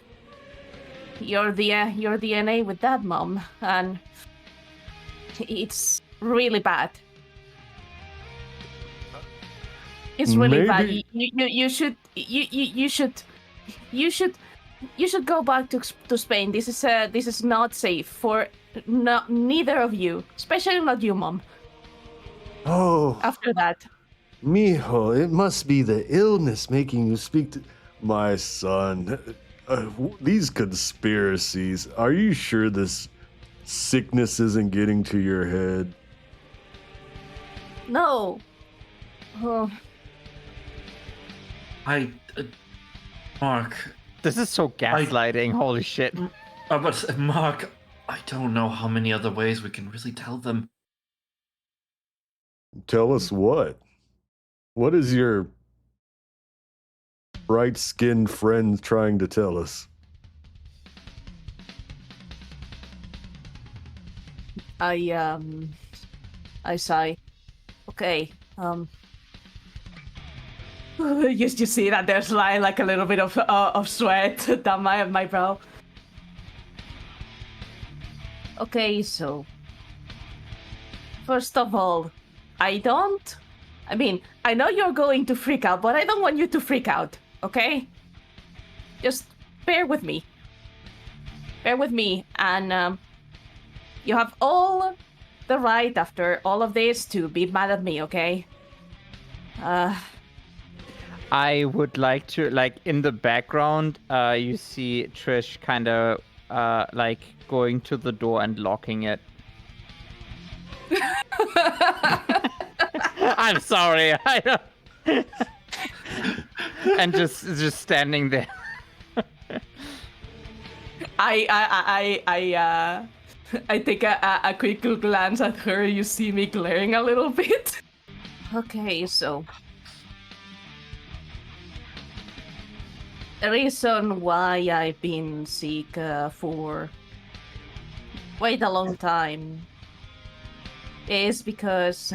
your DNA with that, Mom, and it's really bad. It's really bad. You should go back to Spain. This is not safe for neither of you, especially not you, Mom. Oh. After that. Mijo, it must be the illness making you speak to my son. These conspiracies. Are you sure this sickness isn't getting to your head? No. Oh. Mark. This is so gaslighting. Holy shit. But Mark, I don't know how many other ways we can really tell them. Tell us what? What is your bright-skinned friend trying to tell us? I sigh. Okay. You see that there's like a little bit of sweat down my brow. Okay, so first of all, I know you're going to freak out, but I don't want you to freak out, okay? Just bear with me. Bear with me, and you have all the right after all of this to be mad at me, okay? I would like to, like, in the background, you see Trish kind of, like, going to the door and locking it. I'm sorry. I don't... and just standing there. I take a quick glance at her. You see me glaring a little bit. Okay, so the reason why I've been sick for quite a long time is because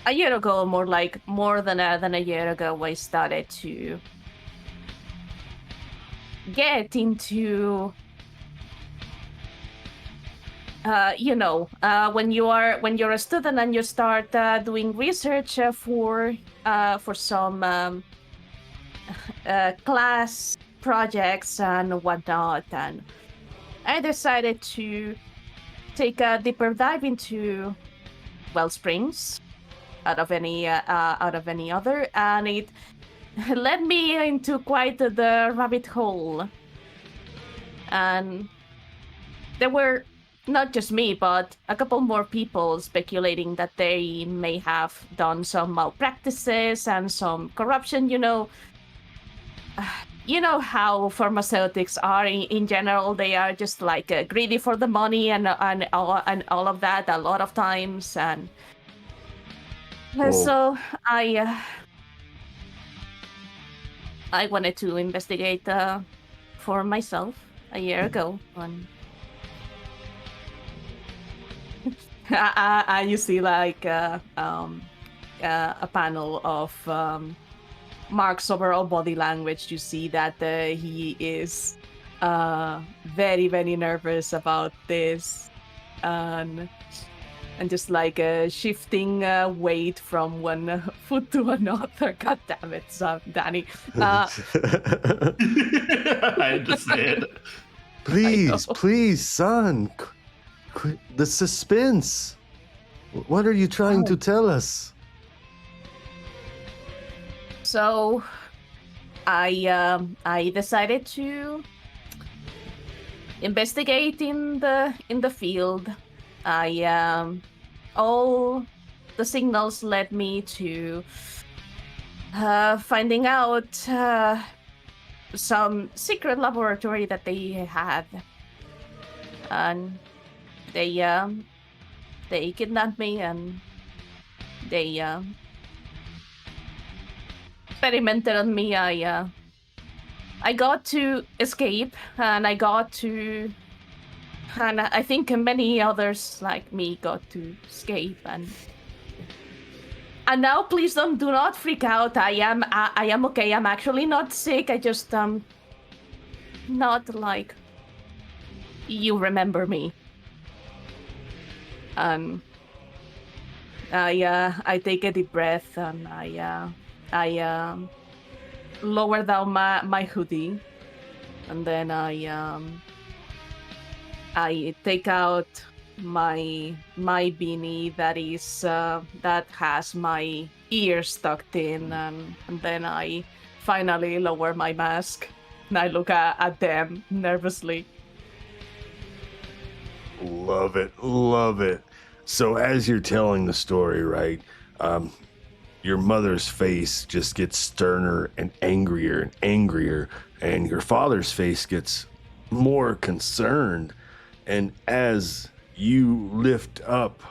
a year ago, more than a year ago, I started to get into when you're a student and you start doing research for some class projects and whatnot, and I decided to take a deeper dive into Wellsprings out of any other, and it led me into quite the rabbit hole. And there were not just me, but a couple more people speculating that they may have done some malpractices and some corruption. You know how pharmaceutics are in general. They are just like greedy for the money and all of that a lot of times. And so I wanted to investigate for myself a year ago. You see like a panel of Mark's overall body language. You see that he is very, very nervous about this, and just like shifting weight from one foot to another. God damn it, Danny. I had to say it. Please, son. The suspense. What are you trying to tell us? So, I decided to investigate in the field. All the signals led me to finding out some secret laboratory that they had, and they kidnapped me, and they experimented on me. I got to escape, and I think many others like me got to escape, and now please do not freak out. I am okay. I'm actually not sick. I just not like you remember me. I take a deep breath, and I lower down my hoodie, and then I take out my beanie that has my ears tucked in, and then I finally lower my mask, and I look at them nervously. Love it. So as you're telling the story, right, your mother's face just gets sterner and angrier, and your father's face gets more concerned. And as you lift up,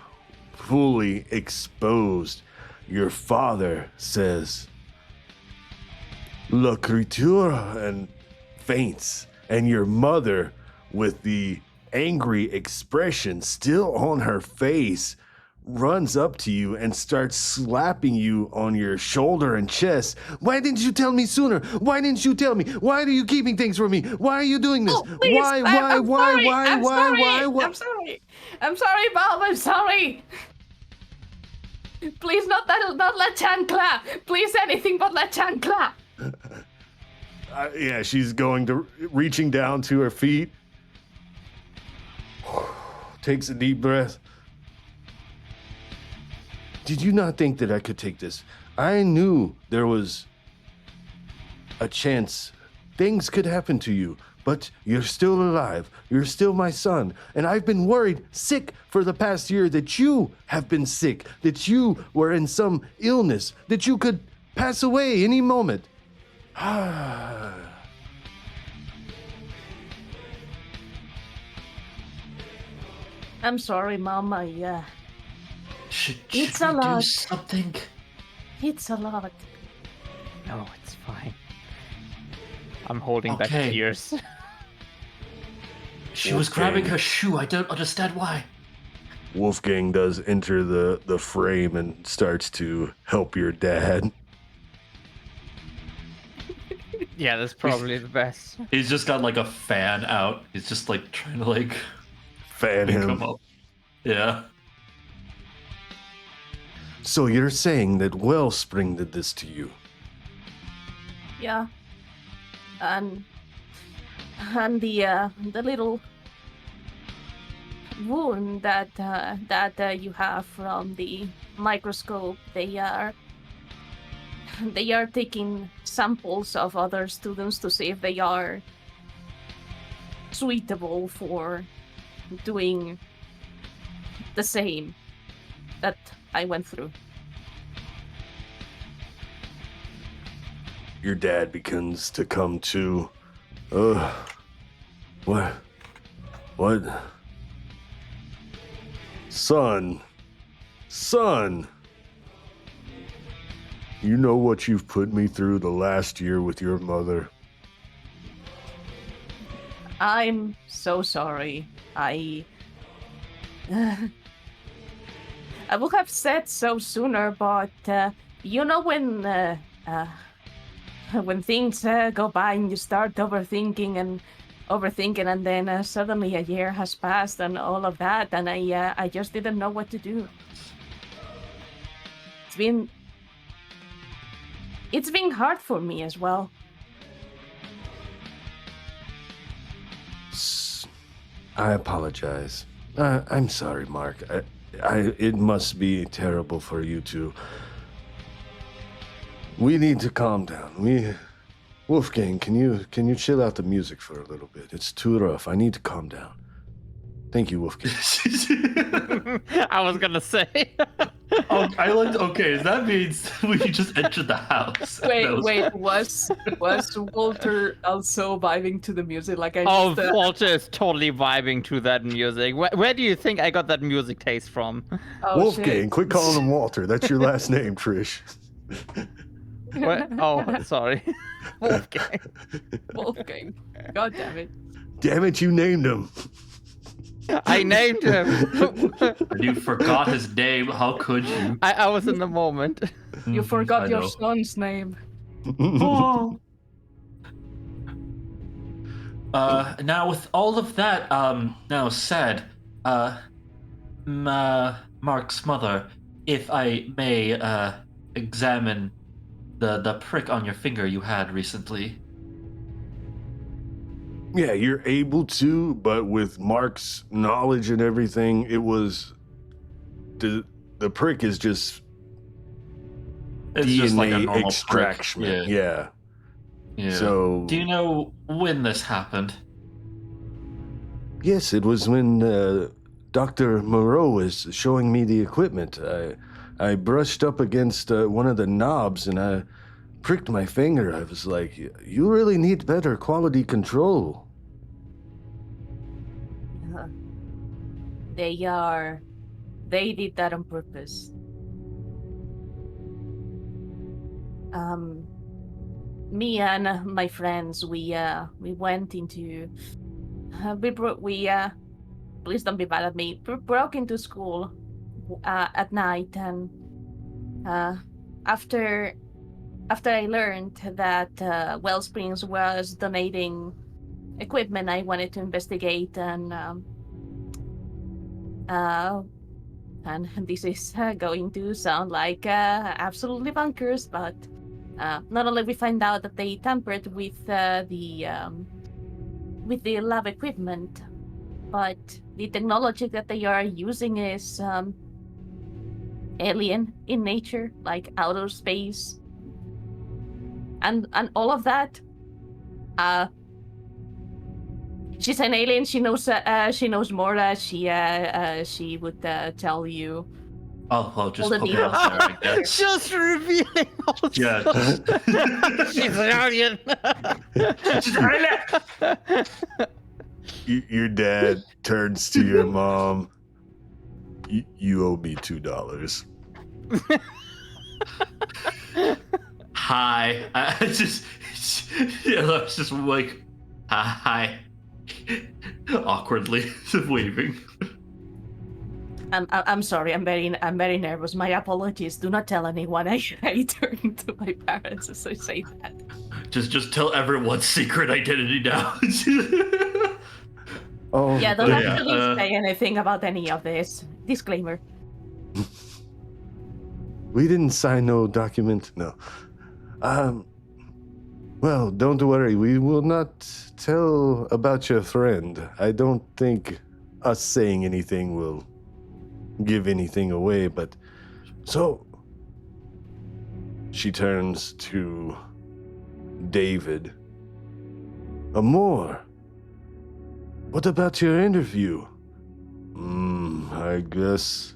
fully exposed, your father says, "La creature," and faints. And your mother, with the angry expression still on her face, runs up to you and starts slapping you on your shoulder and chest. Why didn't you tell me sooner? Why didn't you tell me? Why are you keeping things from me? Why are you doing this? Oh, please, Why, I'm sorry. I'm why? sorry. I'm sorry, Bob. I'm sorry. Please, not let Chan clap. Please, anything but let Chan clap. Yeah, she's reaching down to her feet. Takes a deep breath. Did you not think that I could take this? I knew there was a chance things could happen to you, but you're still alive. You're still my son. And I've been worried, sick for the past year that you have been sick, that you were in some illness, that you could pass away any moment. I'm sorry, Mama. Should It's we a do lot. something? It's a lot. No, it's fine. I'm holding back Okay. tears. She was grabbing her shoe. I don't understand why. Wolfgang does enter the frame and starts to help your dad. Yeah, that's probably the best. He's just got like a fan out. He's just like trying to like Fan pick him. him up. Yeah. So you're saying that Wellspring did this to you? Yeah. And the little wound that you have from the microscope, they are taking samples of other students to see if they are suitable for doing the same that I went through. Your dad begins to come to. What? Son. You know what you've put me through the last year with your mother. I'm so sorry. I would have said so sooner, but you know when things go by and you start overthinking, and then suddenly a year has passed and all of that, and I just didn't know what to do. It's been hard for me as well. I apologize. I'm sorry, Mark. It must be terrible for you too. We need to calm down. Wolfgang, can you chill out the music for a little bit? It's too rough. I need to calm down. Thank you, Wolfgang. I was gonna say. Oh, I like. Okay, that means we just entered the house. Wait, was Walter also vibing to the music? Like Oh, Walter is totally vibing to that music. Where do you think I got that music taste from? Oh, Wolfgang, shit. quit calling him Walter. That's your last name, Trish. What? Oh, sorry. Wolfgang. Wolfgang. God damn it. Damn it, you named him. I named him. You forgot his name. How could you? I was in the moment. You forgot I your know. son's name. Oh. Now with all of that now said, Mark's mother, if I may examine the prick on your finger you had recently. Yeah, you're able to, but with Mark's knowledge and everything, it was the prick is just It's DNA just like a normal extraction. prick. Yeah. Yeah. So Do you know when this happened? yes, it was when Dr. Moreau was showing me the equipment. I brushed up against one of the knobs and I pricked my finger. I was like, you really need better quality control. They did that on purpose. Me and my friends, we went into, please don't be mad at me. We broke into school at night, and after I learned that Wellsprings was donating equipment, I wanted to investigate, and this is going to sound like absolutely bonkers, but not only we find out that they tampered with the lab equipment, but the technology that they are using is alien in nature, like outer space, and all of that. She's an alien. She knows more. She would tell you. Oh, well, just All the poke it out there, I guess. Just revealing all Yeah. She's an alien. Your dad turns to your mom. You owe me $2. Hi. I was just like, hi. Awkwardly waving. I'm sorry. I'm very nervous. My apologies. Do not tell anyone. I turn to my parents as I say that. Just tell everyone's secret identity now. Oh, Yeah, don't Yeah, actually say anything about any of this. Disclaimer. We didn't sign no document. No. Well, don't worry. We will not tell about your friend. I don't think us saying anything will give anything away, but so she turns to David. Amor, what about your interview? I guess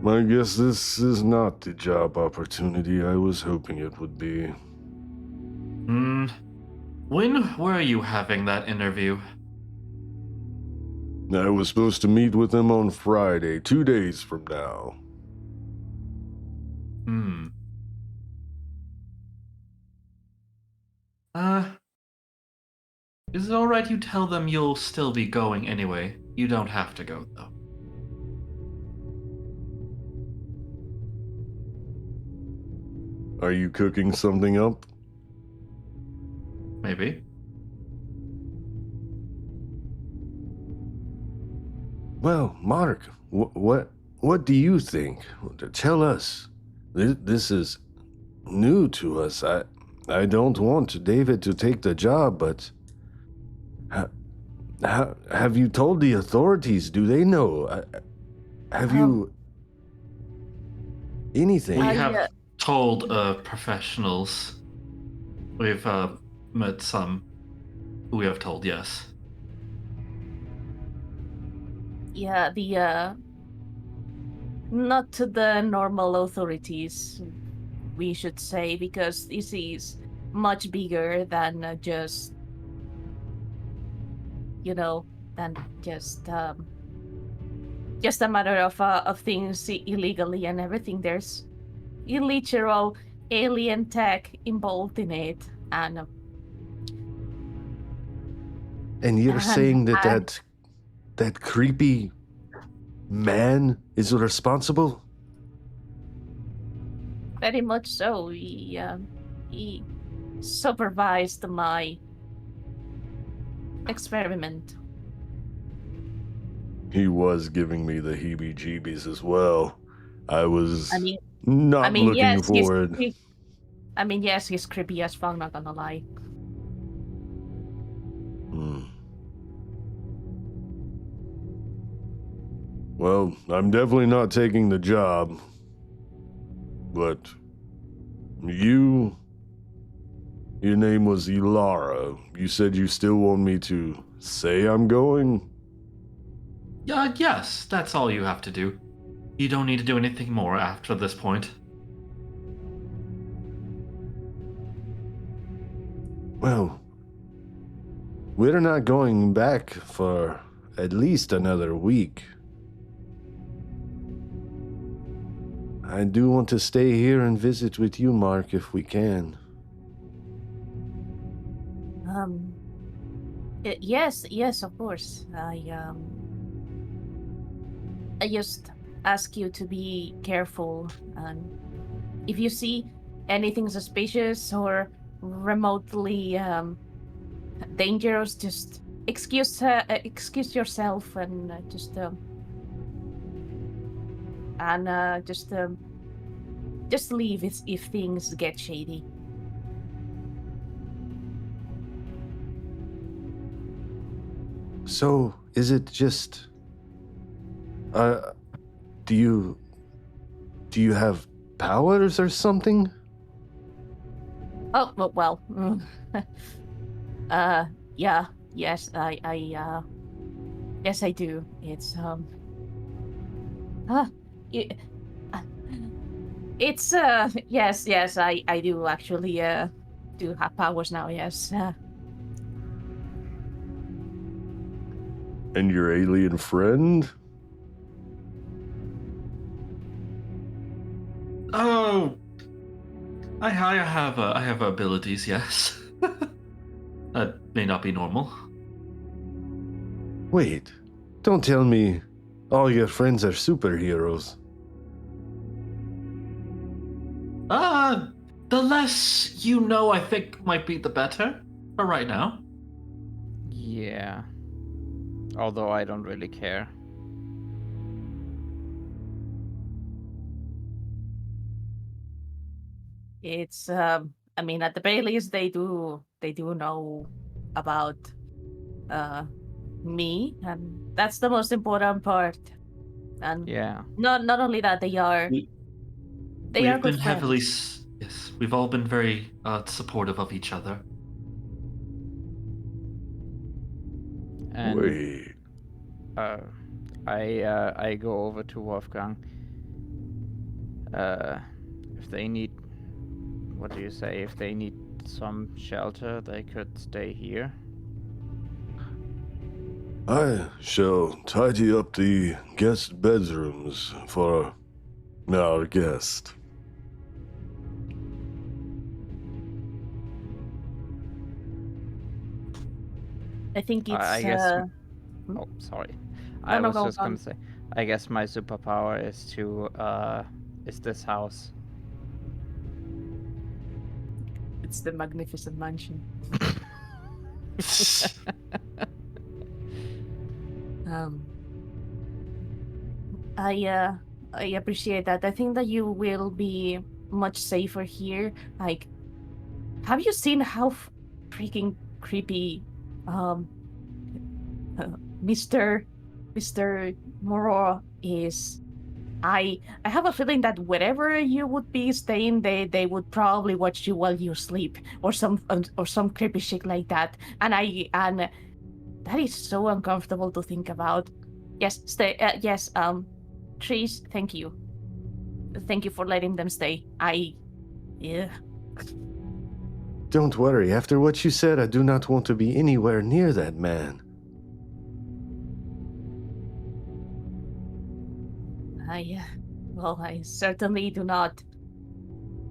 this is not the job opportunity I was hoping it would be. When were you having that interview? I was supposed to meet with him on Friday, 2 days from now. Is it alright you tell them you'll still be going anyway? You don't have to go, though. Are you cooking something up? Maybe. Well, Mark, what do you think? Tell us. This is new to us. I don't want David to take the job, but have you told the authorities? Do they know? Have you anything? We have told professionals. We've met some who we have told, yes. Yeah, the not to the normal authorities, we should say, because this is much bigger than just, than just a matter of things illegally and everything. There's literal alien tech involved in it, and you're saying that creepy man is responsible? very much so. He supervised my experiment. He was giving me the heebie-jeebies as well. I was not looking yes, forward. Yes, he's creepy as fuck, not gonna lie. Well, I'm definitely not taking the job. But your name was Elara. You said you still want me to say I'm going? Yes, that's all you have to do. You don't need to do anything more after this point. Well, we're not going back for at least another week. I do want to stay here and visit with you, Mark, if we can. Yes, of course. I just ask you to be careful, and if you see anything suspicious or remotely dangerous, just excuse yourself and just leave if things get shady. So, is it just... do you have powers or something? Oh, well. Yeah, yes, yes, I do. It's, it, it's, yes, I do actually, do have powers now, yes. And your alien friend? Oh, I have abilities, yes. That may not be normal. Wait, don't tell me all your friends are superheroes. The less you know, I think might be the better for right now. Yeah. Although I don't really care. It's, I mean, at the very least, they do know about, me, and that's the most important part. And Yeah. not only that, they are We've good been heavily, friends. yes, we've all been very supportive of each other. And Wait, I go over to Wolfgang. If they need, what do you say? If they need some shelter, they could stay here. I shall tidy up the guest bedrooms for our guest. I think it's. I guess. Oh, sorry. I no, was go just on. gonna say. I guess my superpower is to is this house. It's the magnificent mansion. I appreciate that. I think that you will be much safer here. Like, have you seen how freaking creepy, Mr. Moro is? I have a feeling that wherever you would be staying, they would probably watch you while you sleep, or some creepy shit like that. And that is so uncomfortable to think about. Yes, stay. Yes, Trish, thank you. Thank you for letting them stay. Yeah. Don't worry, after what you said, I do not want to be anywhere near that man. I certainly do not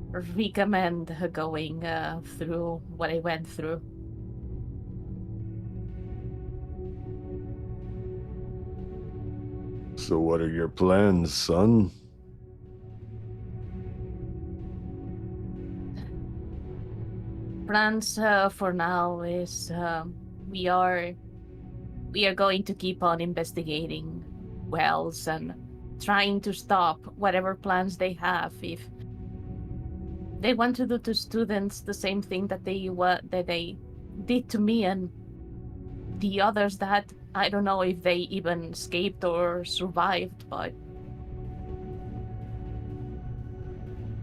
recommend going through what I went through. So what are your plans, son? Plans for now is we are going to keep on investigating Wells and trying to stop whatever plans they have. If they want to do to students the same thing that they did to me and the others, that I don't know if they even escaped or survived, but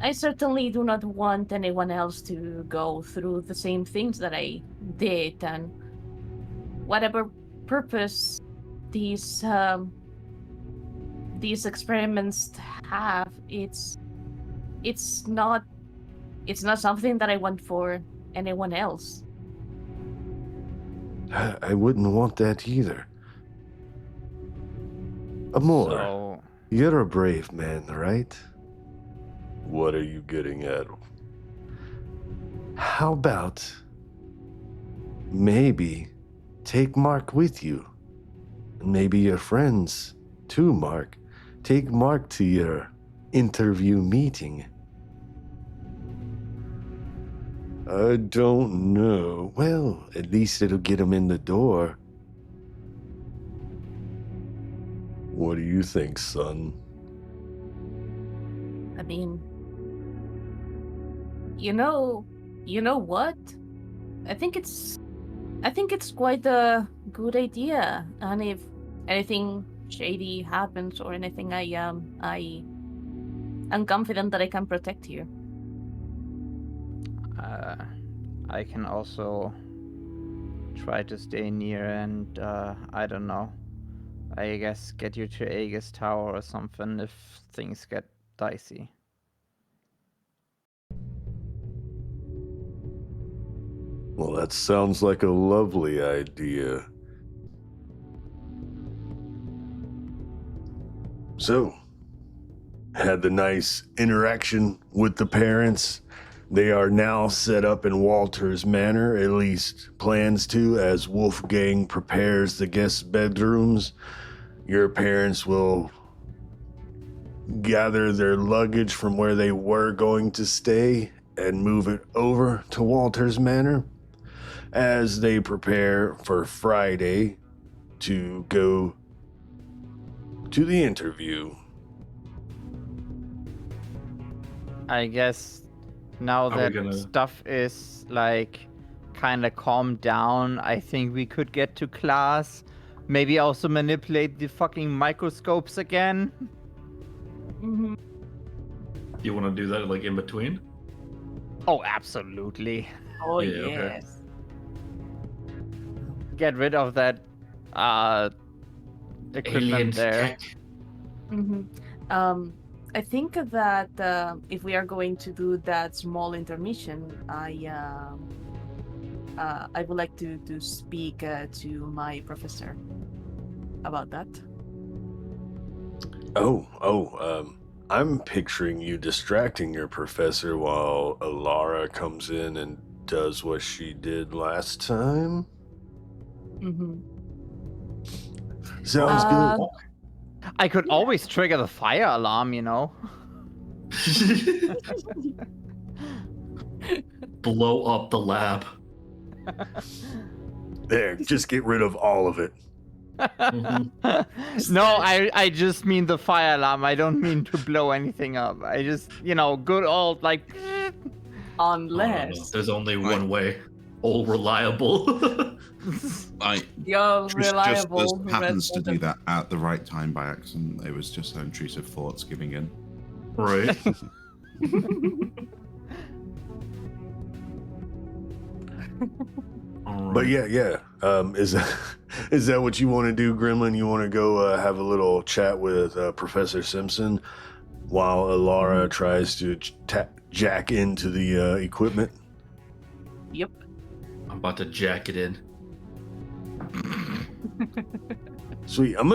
I certainly do not want anyone else to go through the same things that I did, and whatever purpose these experiments have, it's not something that I want for anyone else. I wouldn't want that either. Amor, So you're a brave man, right? What are you getting at? How about maybe take Mark with you? And maybe your friends too, Mark. take Mark to your interview meeting? I don't know. Well, at least it'll get him in the door. What do you think, son? I mean, you know what? I think it's quite a good idea. And if anything shady happens or anything, I'm confident that I can protect you. I can also try to stay near and, I don't know, I guess get you to Aegis Tower or something if things get dicey. Well, that sounds like a lovely idea. So, had the nice interaction with the parents. They are now set up in Walters Manor, at least plans to, as Wolfgang prepares the guest bedrooms. Your parents will gather their luggage from where they were going to stay and move it over to Walters Manor as they prepare for Friday to go to the interview. I guess now we that gonna- stuff is like kind of calmed down, I think we could get to class. Maybe also manipulate the fucking microscopes again. Mm-hmm. You want to do that like in between? Oh, absolutely. Oh Yeah, okay. yes. Get rid of that equipment Alien there. tech. Mm-hmm. I think that if we are going to do that small intermission, I would like to speak to my professor about that. I'm picturing you distracting your professor while Elara comes in and does what she did last time. Mm-hmm. Sounds good. I could always trigger the fire alarm, you know. Blow up the lab. There, just get rid of all of it. No, I just mean the fire alarm. I don't mean to blow anything up. I just, good old like. Unless There's only one way. All reliable. you're Trish reliable. just happens to Red do that at the right time by accident. It was just her intrusive thoughts giving in. Right. But yeah. Is that what you want to do, Gremlin? You want to go have a little chat with Professor Simpson while Elara tries to jack into the equipment? Yep. I'm about to jack it in. Sweet. I'm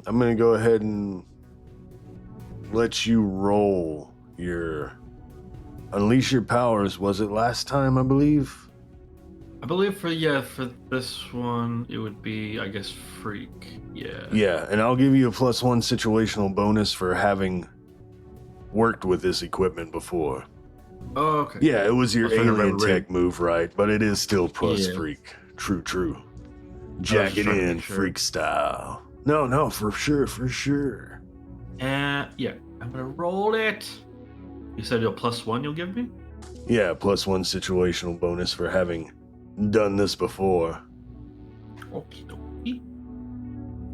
gonna go ahead and let you roll your unleash your powers. Was it last time? I believe. I believe for this one it would be, I guess, freak. Yeah. Yeah, and I'll give you a +1 situational bonus for having worked with this equipment before. Oh, okay. Yeah, it was your I was trying to alien remember tech move, right? But it is still plus Yeah. freak. True. Jack just it trying to in, make sure. freak style. No, for sure. Yeah, I'm gonna roll it. You said a +1 you'll give me? Yeah, +1 situational bonus for having done this before. Okie dokie.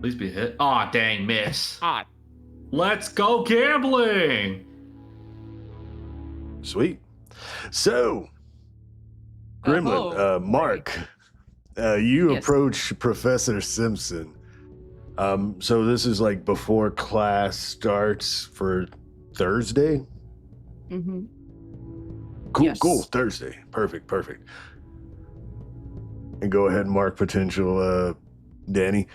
Please be hit. Aw, dang, miss. Ah, Let's go gambling! Sweet. So, Gremlin, Oh, Mark, you Yes. approach Professor Simpson. So this is like before class starts for Thursday? Mm-hmm. Cool, Yes. cool. Thursday. Perfect. And go ahead and mark potential, Danny.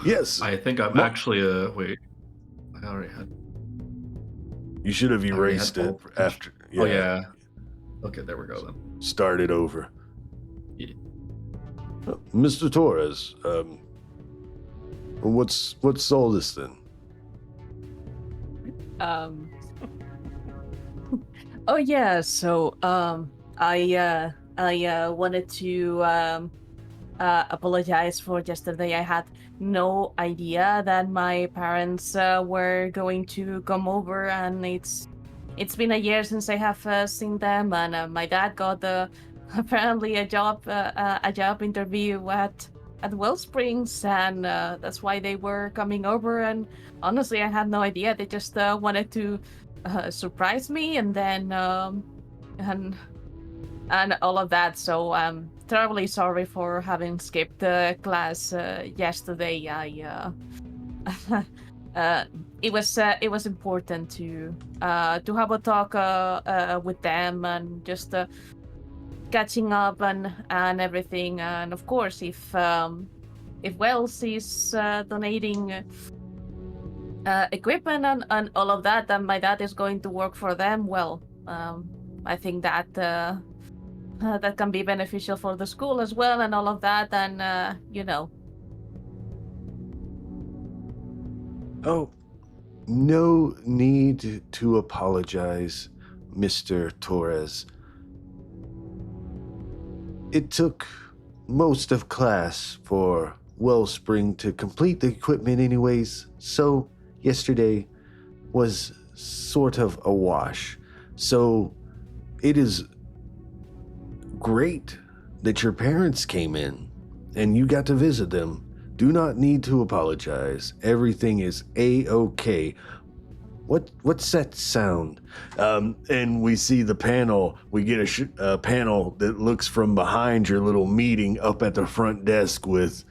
Yes, I think I'm Mar- actually, wait. I already had. you should have I already erased had it all- after. Oh, yeah. Okay, there we go then. Start it over. Yeah. Mr. Torres, What's all this then? Oh yeah, so I wanted to apologize for yesterday. I had no idea that my parents were going to come over, and it's been a year since I have seen them, and my dad got apparently a job interview at Wellsprings, and that's why they were coming over. And honestly, I had no idea. They just wanted to surprise me, and then and all of that. So I'm terribly sorry for having skipped the class yesterday. It was important to have a talk with them, and just catching up and everything. And of course, if Wells is donating equipment and all of that, and my dad is going to work for them, well, I think that that can be beneficial for the school as well, and all of that. And Oh, no need to apologize, Mr. Torres. It took most of class for Wellspring to complete the equipment anyways, so yesterday was sort of a wash. So it is great that your parents came in and you got to visit them. Do not need to apologize. Everything is A-okay. What's that sound? And we see the panel. We get a panel that looks from behind your little meeting up at the front desk with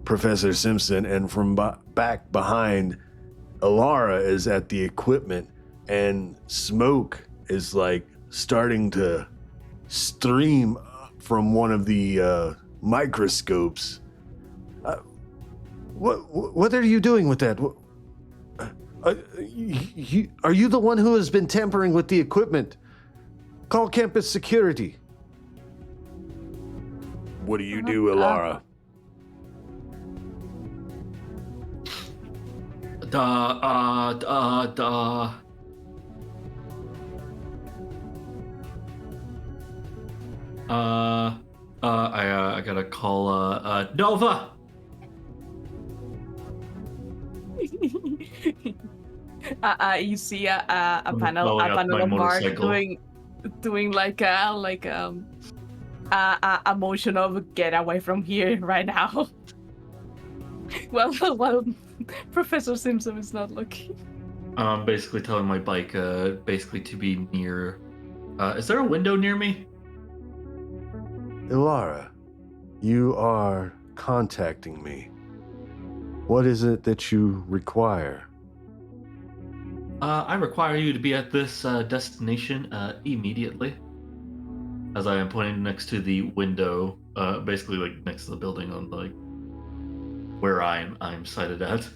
Professor Simpson, and from back behind, Elara is at the equipment, and smoke is like starting to stream from one of the microscopes. What are you doing with that? Are you the one who has been tampering with the equipment? Call campus security. What do you do, Elara? I gotta call Nova. You see a panel blowing up my of Mark motorcycle. doing like a motion of get away from here right now. Well, Professor Simpson is not looking. Basically telling my bike basically to be near. Is there a window near me? Elara, you are contacting me. What is it that you require? I require you to be at this destination immediately. As I am pointing next to the window, basically like next to the building on like where I'm sighted at.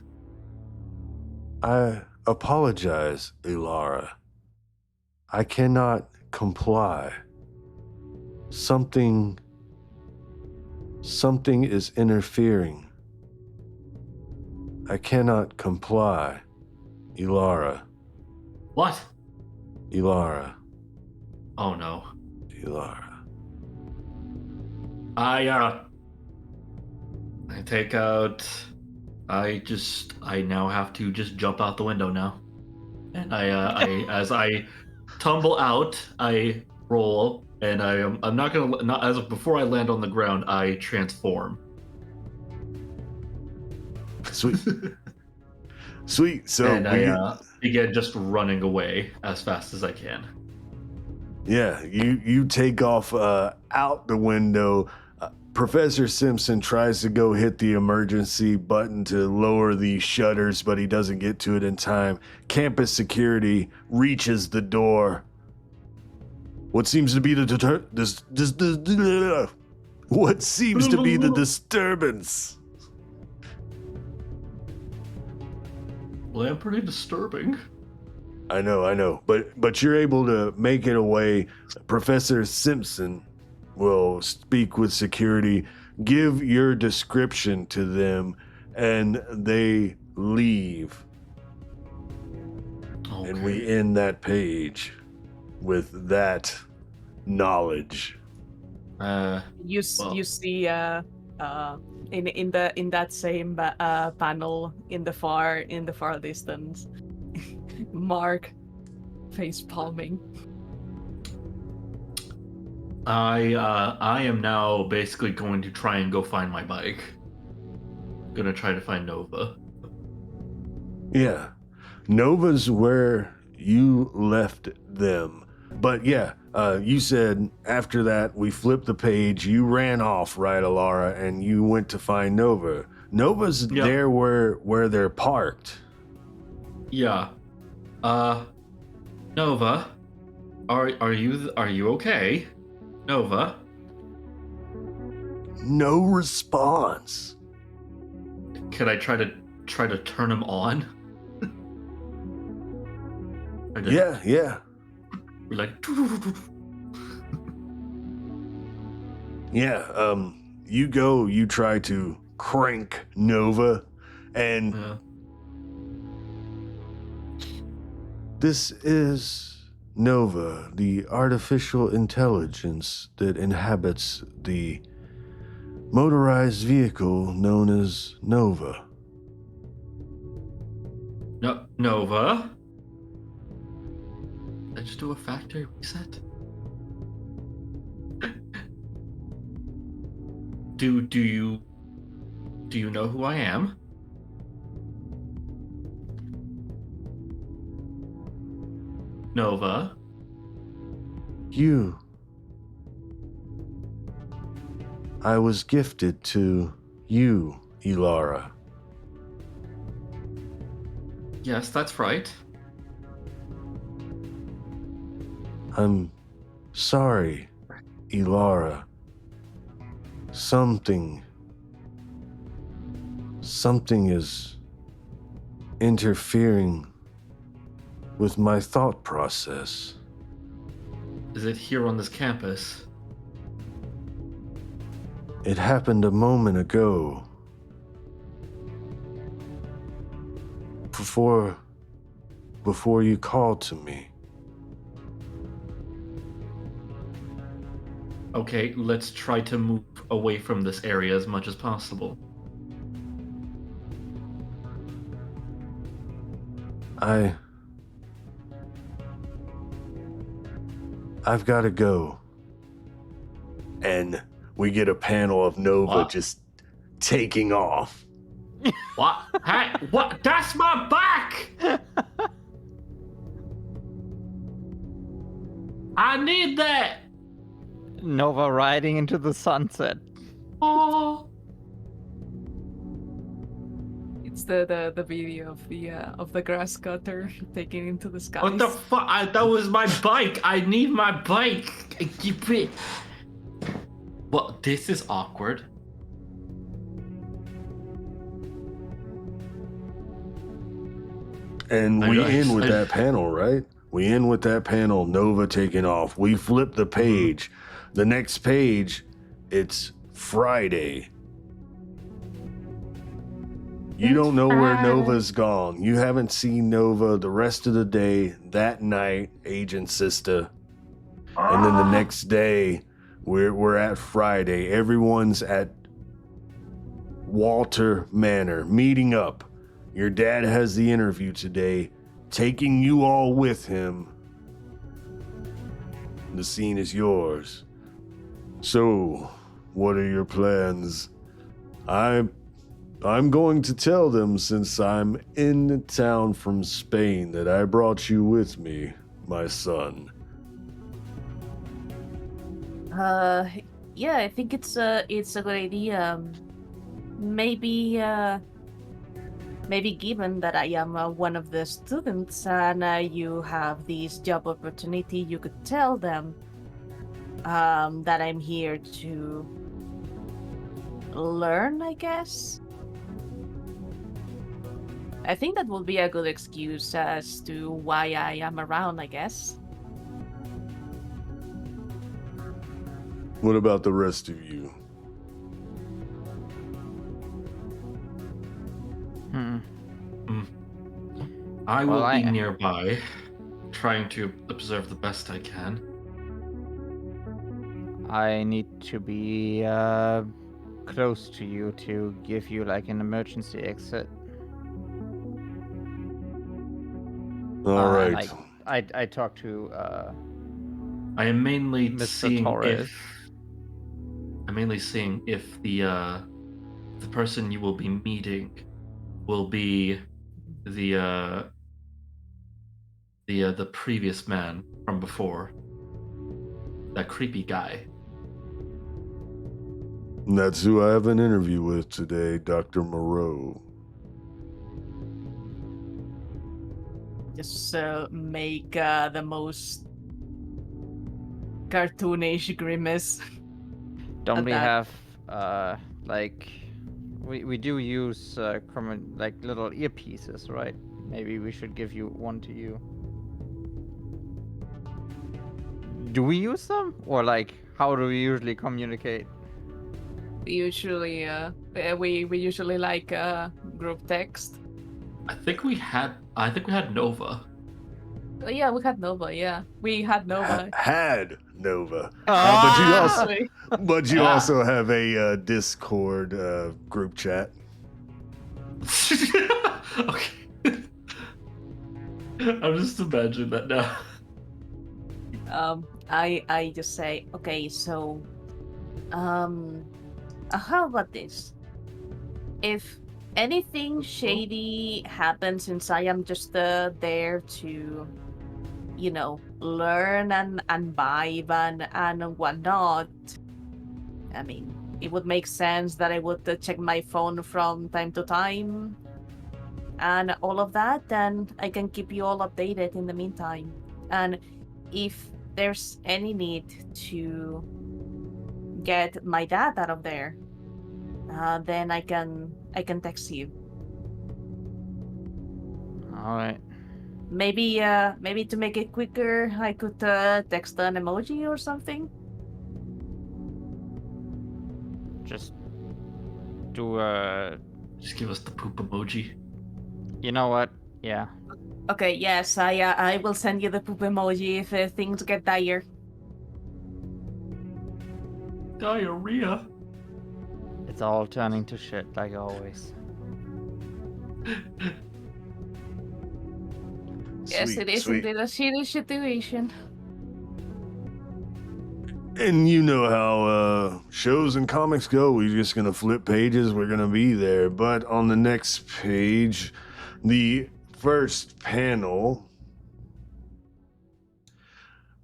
I apologize, Elara. I cannot comply. Something is interfering. I cannot comply, Elara. What? Elara. Oh no. Elara. I take out. I now have to just jump out the window now, and I as I tumble out, I roll, and I'm not as before I land on the ground, I transform. Sweet. Sweet. So and I begin just running away as fast as I can. Yeah, you take off out the window. Professor Simpson tries to go hit the emergency button to lower the shutters, but he doesn't get to it in time. Campus security reaches the door. What seems to be the what seems to be the disturbance? Well, I'm pretty disturbing. I know, but you're able to make it away. Professor Simpson will speak with security, give your description to them, and they leave. Okay. And we end that page with that knowledge. You see in that same panel in the far distance, Mark face palming. I am now basically going to try and go find my bike. Gonna try to find Nova. Yeah. Nova's where you left them. But yeah, you said after that we flipped the page, you ran off, right, Elara, and you went to find Nova. Nova's there where they're parked. Yeah. Nova, are you okay? Nova? No response. Could I try to turn him on? Yeah. We're like Yeah, you try to crank Nova, and this is Nova, the artificial intelligence that inhabits the motorized vehicle known as Nova. Nova? Did I just do a factory reset? Do you know who I am? Nova? I was gifted to you, Elara. Yes, that's right. I'm sorry, Elara. Something is interfering with my thought process. Is it here on this campus? It happened a moment ago. Before you called to me. Okay, let's try to move away from this area as much as possible. I've got to go. And we get a panel of Nova just taking off. What? Hey, what? That's my back! I need that! Nova riding into the sunset. Oh. It's the video of the grass cutter taking into the sky. What the fuck? That was my bike. I need my bike. Keep it. Well, this is awkward. And we end with that panel, right? We end with that panel, Nova taking off. We flip the page. The next page, it's Friday. You don't know where Nova's gone. You haven't seen Nova the rest of the day, that night, Agent Sistah. And then the next day, we're at Friday. Everyone's at Walter Manor, meeting up. Your dad has the interview today, taking you all with him. The scene is yours. So, what are your plans? I'm going to tell them, since I'm in town from Spain, that I brought you with me, my son. Yeah, I think it's a good idea. Maybe given that I am one of the students and you have this job opportunity, you could tell them that I'm here to learn, I guess. I think that will be a good excuse as to why I am around, I guess. What about the rest of you? I will Well, be nearby, trying to observe the best I can. I need to be close to you to give you like an emergency exit. All right. And I talked to I am mainly Mr. seeing Torres. if the person you will be meeting will be the previous man from before. That creepy guy. And that's who I have an interview with today, Dr. Moreau. Just make the most cartoonish grimace. Don't at we that. have like we do use like little earpieces, right? Maybe we should give you one to you. Do we use them, or like how do we usually communicate? We usually we usually like group text. I think we had Nova. Yeah, we had Nova. Yeah, we had Nova. Had Nova. Ah! But you also have a Discord group chat. Okay. I'm just imagining that now. I just say, okay, so, how about this? If anything shady happens, since I am just there to, learn and vibe and whatnot, I mean, it would make sense that I would check my phone from time to time and all of that, and I can keep you all updated in the meantime. And if there's any need to get my dad out of there, then I can text you. All right. Maybe to make it quicker, I could text an emoji or something. Just do Just give us the poop emoji. You know what? Yeah. Okay, yes, I will send you the poop emoji if things get dire. Diarrhea. It's all turning to shit like always. Yes, it is indeed a serious situation. And you know how shows and comics go. We're just going to flip pages. We're going to be there. But on the next page, the first panel,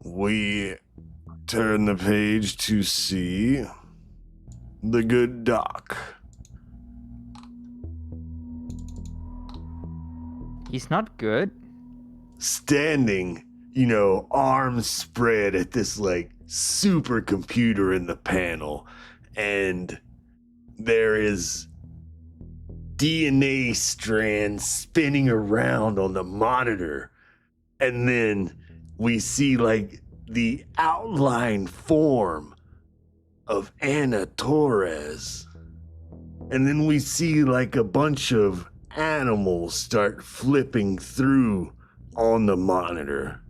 we turn the page to see the good doc. He's not good. Standing, arms spread at this supercomputer in the panel, and there is DNA strands spinning around on the monitor, and then we see the outline form of Anna Torres, and then we see a bunch of animals start flipping through on the monitor,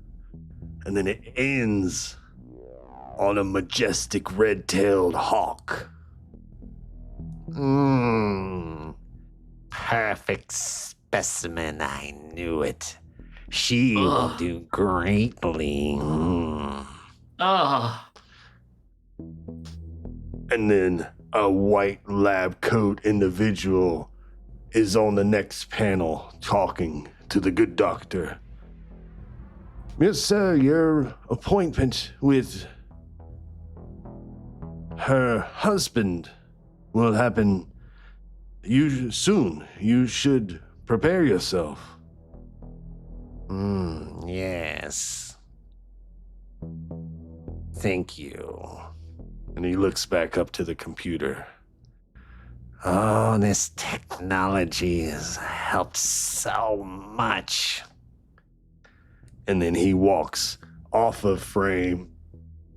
and then it ends on a majestic red-tailed hawk. Perfect specimen. I knew it. She will do greatly. Ah. And then a white lab coat individual is on the next panel talking to the good doctor. Yes, sir, your appointment with her husband will happen soon. You should prepare yourself. Yes. Thank you. And he looks back up to the computer. Oh, this technology has helped so much. And then he walks off of frame,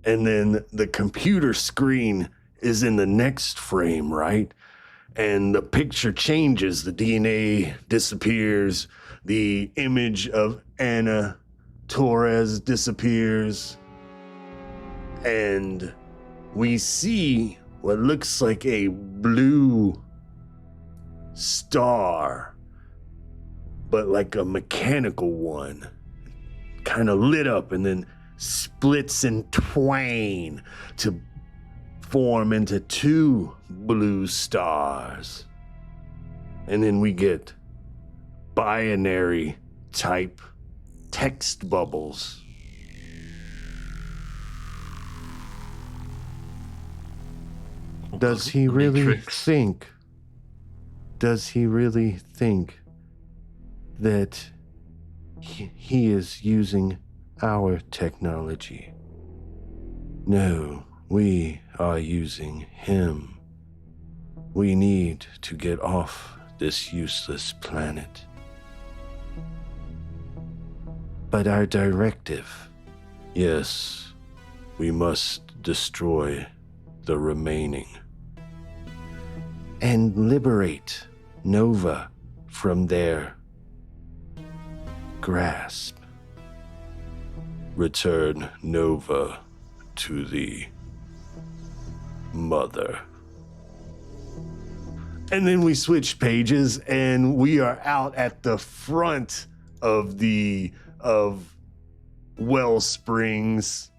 and then the computer screen is in the next frame, right? And the picture changes, the DNA disappears, the image of Anna Torres disappears, and we see what looks like a blue star, but like a mechanical one, kind of lit up and then splits in twain to form into 2 blue stars. And then we get binary type text bubbles. Does he The really Matrix. think? Does he really think that he is using our technology? No, we are using him. We need to get off this useless planet. But our directive, yes, we must destroy the remaining and liberate Nova from their grasp. Return Nova to the mother. And then we switch pages and we are out at the front of Wellsprings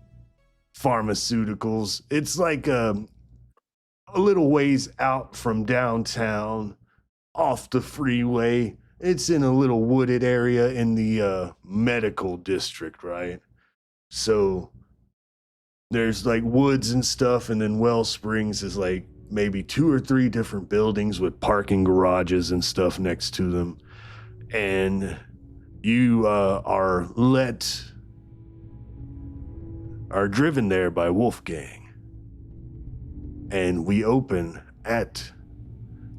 Pharmaceuticals. It's like a little ways out from downtown, off the freeway. It's in a little wooded area in the medical district, right? So there's like woods and stuff, and then Wellsprings is like maybe 2 or 3 different buildings with parking garages and stuff next to them. And you are driven there by Wolfgang. And we open at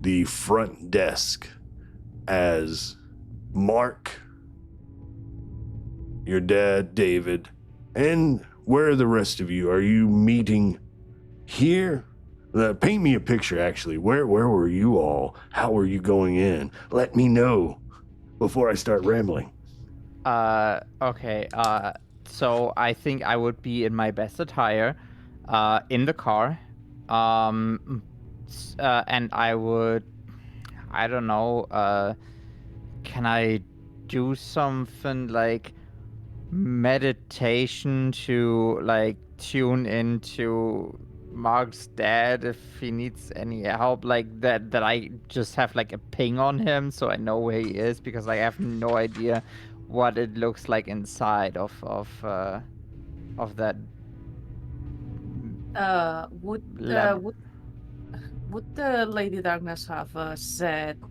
the front desk as Mark, your dad, David, and where are the rest of you? Are you meeting here? Paint me a picture, actually. Where were you all? How were you going in? Let me know before I start rambling. Okay. So I think I would be in my best attire, in the car, and I would, I don't know, can I do something like meditation to like tune into Mark's dad if he needs any help, like that I just have like a ping on him so I know where he is, because I have no idea what it looks like inside of that lab. Would the Lady Darkness have said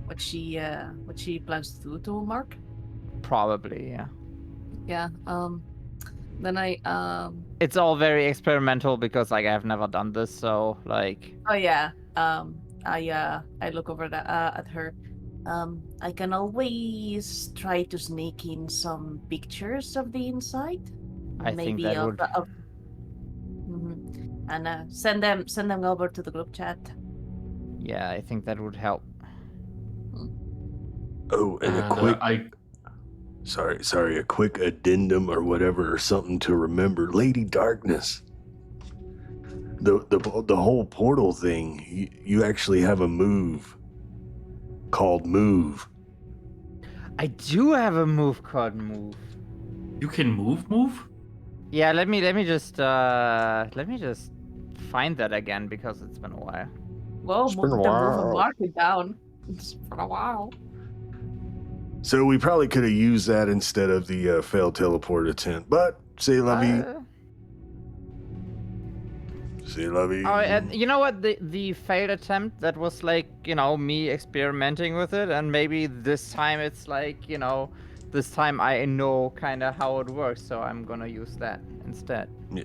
what she plans to do to Mark? Probably, yeah. Yeah. Then It's all very experimental because like I've never done this, so like. Oh yeah. I look over at her. I can always try to sneak in some pictures of the inside. I think that would. And send them over to the group chat. Yeah, I think that would help. Oh, and a quick a quick addendum or whatever, or something to remember. Lady Darkness. The whole portal thing, you actually have a move called Move. I do have a move called Move. You can move? Yeah, let me just find that again because it's been a while. Whoa, It's move been a the while. move mark it down. It's been a while. So we probably could have used that instead of the failed teleport attempt, but c'est la vie. C'est la vie. Oh, and you know what? The failed attempt, that was like, me experimenting with it, and maybe this time it's like, this time I know kind of how it works, so I'm gonna use that instead. Yeah.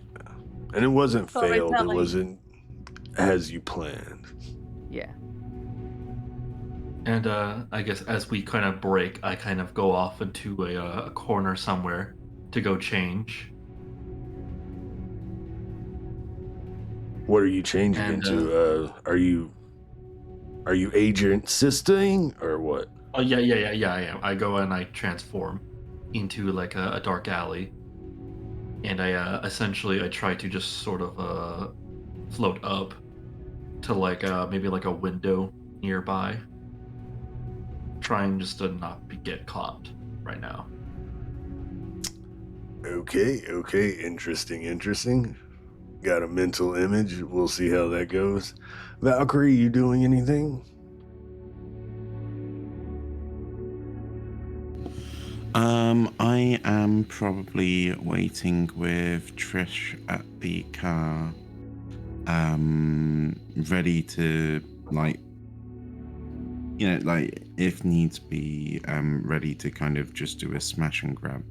And it wasn't failed, it Storytelling. wasn't as you planned. Yeah. And I guess as we kind of break, I kind of go off into a corner somewhere to go change. What are you changing And, into? Are you Agent Sistah or what? Oh yeah. I go and I transform into like a dark alley, and I essentially I try to just sort of float up to like maybe like a window nearby, trying just to not get caught right now. Okay, interesting. Got a mental image. We'll see how that goes. Valkyrie, you doing anything? I am probably waiting with Trish at the car, ready to, like, like if needs be, ready to kind of just do a smash and grab.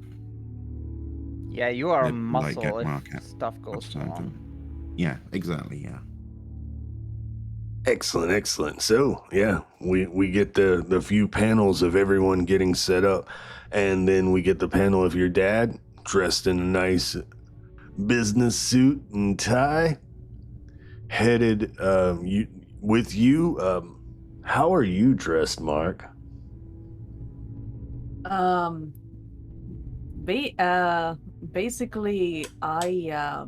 Yeah, you are a Like, muscle get if market stuff goes outside wrong. Yeah, exactly. Yeah. Excellent. So yeah, we get the few panels of everyone getting set up, and then we get the panel of your dad dressed in a nice business suit and tie, headed with you. How are you dressed, Mark? Basically, I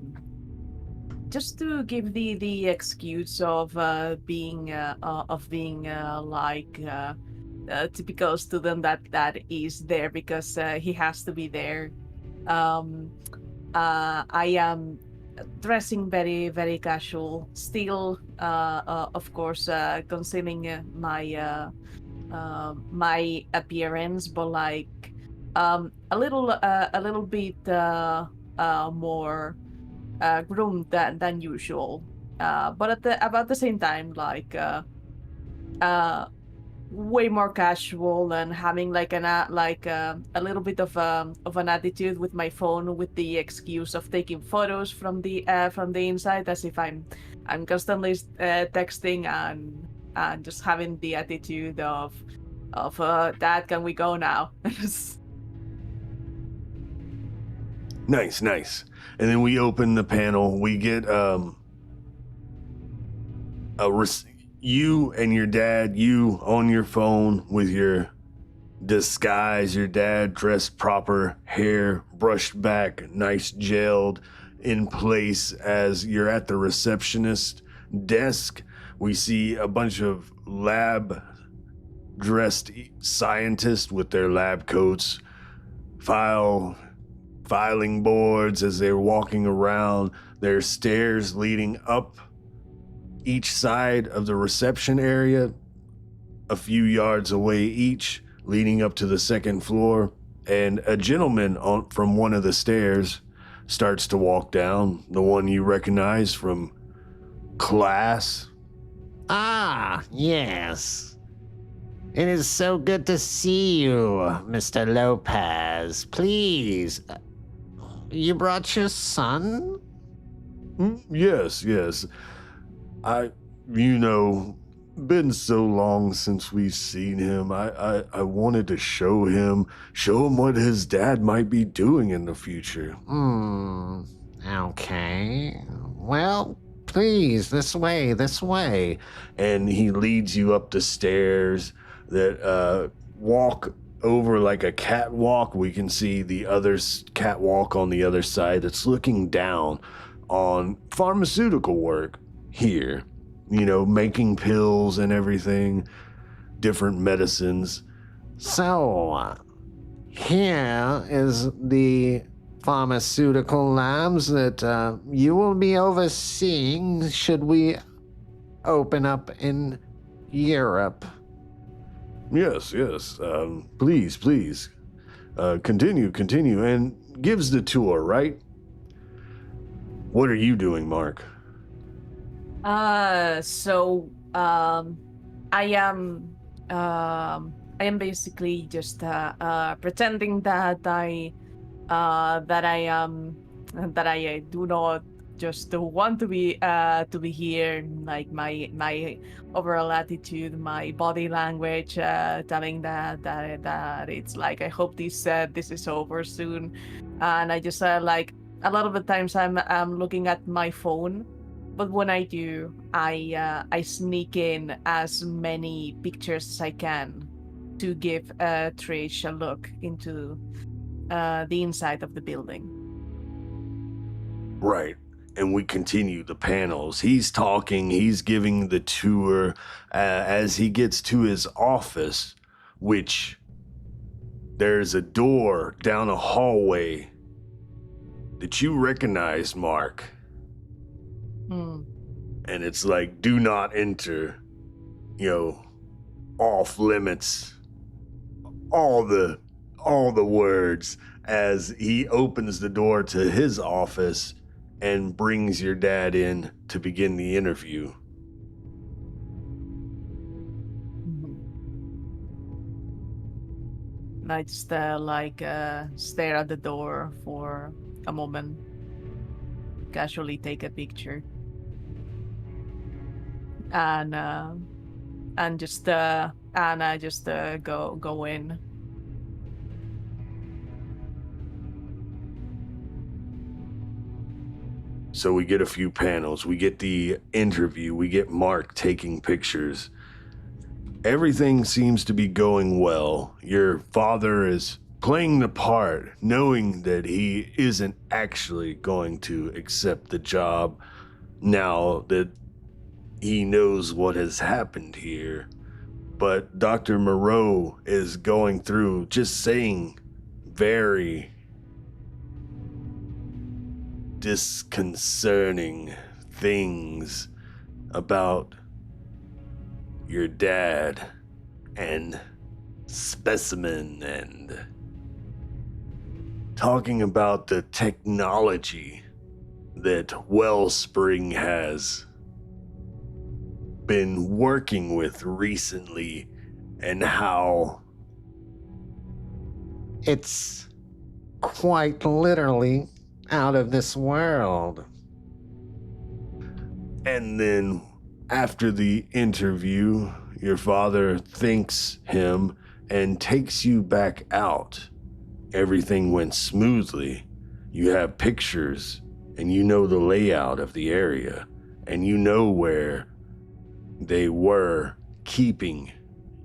just to give the excuse of being like a typical student that is there because he has to be there. I am dressing very casual, still of course concealing my appearance, but like a little bit more groomed than usual. But at the about the same time, like uh, way more casual and having like a little bit of an attitude with my phone, with the excuse of taking photos from the inside, as if I'm constantly texting and just having the attitude of Dad, can we go now? Nice. And then we open the panel. We get you and your dad, you on your phone with your disguise, your dad dressed proper, hair brushed back, nice gelled in place as you're at the receptionist desk. We see a bunch of lab dressed scientists with their lab coats, filing boards as they're walking around. There's stairs leading up each side of the reception area, a few yards away each, leading up to the second floor. And a gentleman from one of the stairs starts to walk down, the one you recognize from class. Ah, yes. It is so good to see you, Mr. Lopez. Please, you brought your son? Yes. Been so long since we've seen him. I wanted to show him what his dad might be doing in the future. Okay. Well, please, this way. And he leads you up the stairs that walk over like a catwalk. We can see the other catwalk on the other side that's looking down on pharmaceutical work here. Making pills and everything, different medicines. So, here is the pharmaceutical labs that you will be overseeing should we open up in Europe. Yes. Please. Continue. And gives the tour, right? What are you doing, Mark? I am basically just pretending that I do not just want to be here. Like my overall attitude, my body language, telling that it's like I hope this is over soon, and I just like a lot of the times I'm looking at my phone. But when I do, I sneak in as many pictures as I can to give Trish a look into the inside of the building. Right. And we continue the panels. He's talking, he's giving the tour as he gets to his office, which there's a door down a hallway that you recognize, Mark. Hmm. And it's like, do not enter, off limits. All the words as he opens the door to his office and brings your dad in to begin the interview. I just stare at the door for a moment, casually take a picture, and I just go in. So we get a few panels, we get the interview, we get Mark taking pictures. Everything seems to be going well. Your father is playing the part, knowing that he isn't actually going to accept the job now that he knows what has happened here. But Dr. Moreau is going through just saying very disconcerting things about your dad and Specimen, and talking about the technology that Wellspring has been working with recently, and how It's quite literally out of this world. And then after the interview, your father thanks him and takes you back out. Everything went smoothly. You have pictures and you know the layout of the area, and you know where they were keeping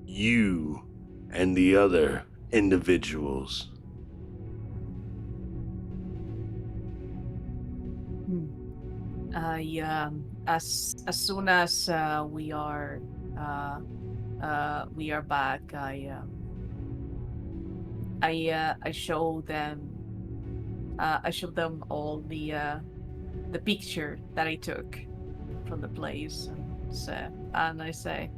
you and the other individuals. As soon as we are back, I show them all the picture that I took from the place, and I say,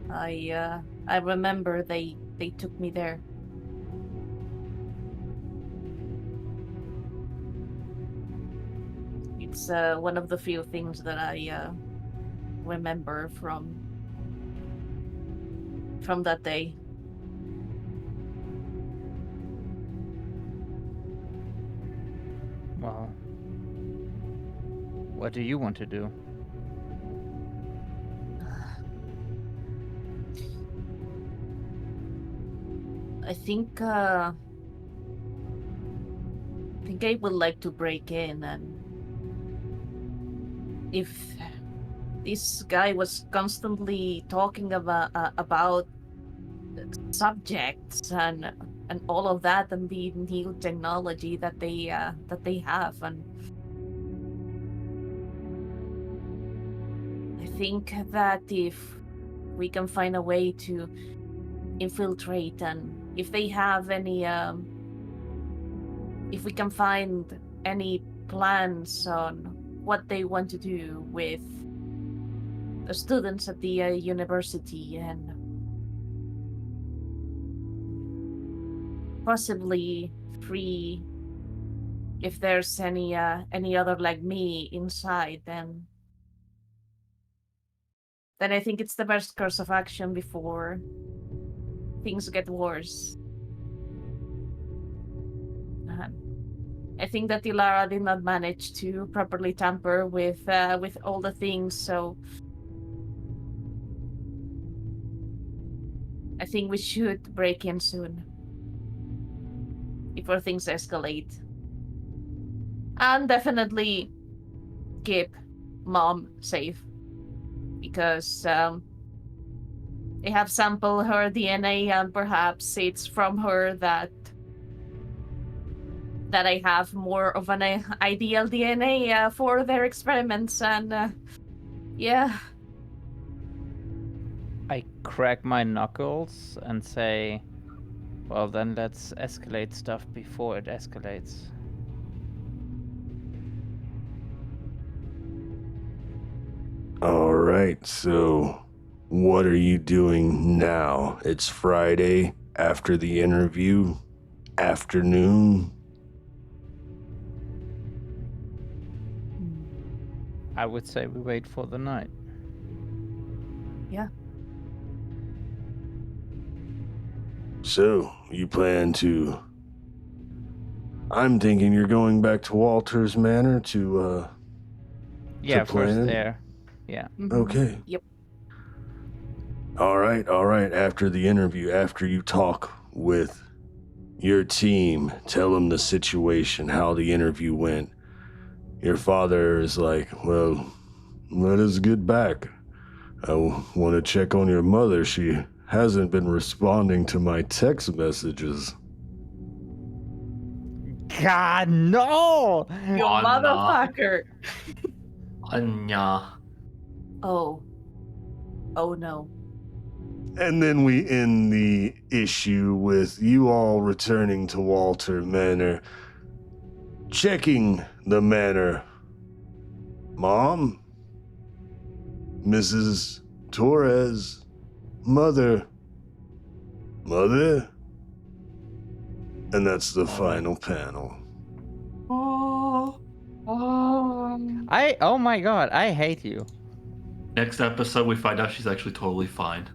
I remember they took me there. It's one of the few things that I remember from that day. Well, what do you want to do? I think I would like to break in, and if this guy was constantly talking about subjects and all of that, and the new technology that they have, and I think that if we can find a way to infiltrate, and if they have any if we can find any plans on what they want to do with the students at the university, and possibly free, if there's any other like me inside, then I think it's the best course of action before things get worse. I think that Elara did not manage to properly tamper with all the things, so I think we should break in soon before things escalate. And definitely keep Mom safe, because they have sampled her DNA, and perhaps it's from her that I have more of an ideal DNA for their experiments, and yeah. I crack my knuckles and say, well, then let's escalate stuff before it escalates. All right, so what are you doing now? It's Friday after the interview, afternoon. I would say we wait for the night. Yeah. So, you plan to... I'm thinking you're going back to Walters Manor to, Yeah, first plan? there. Yeah. Okay. Yep. All right. After the interview, after you talk with your team, tell them the situation, how the interview went. Your father is like, well, let us get back. I want to check on your mother. She hasn't been responding to my text messages. God, no! You Oh, no. motherfucker! Anya. Oh no. And then we end the issue with you all returning to Walter Manor, checking the manor. Mom? Mrs. Torres? Mother? And that's the final panel. Oh my god, I hate you. Next episode, we find out she's actually totally fine.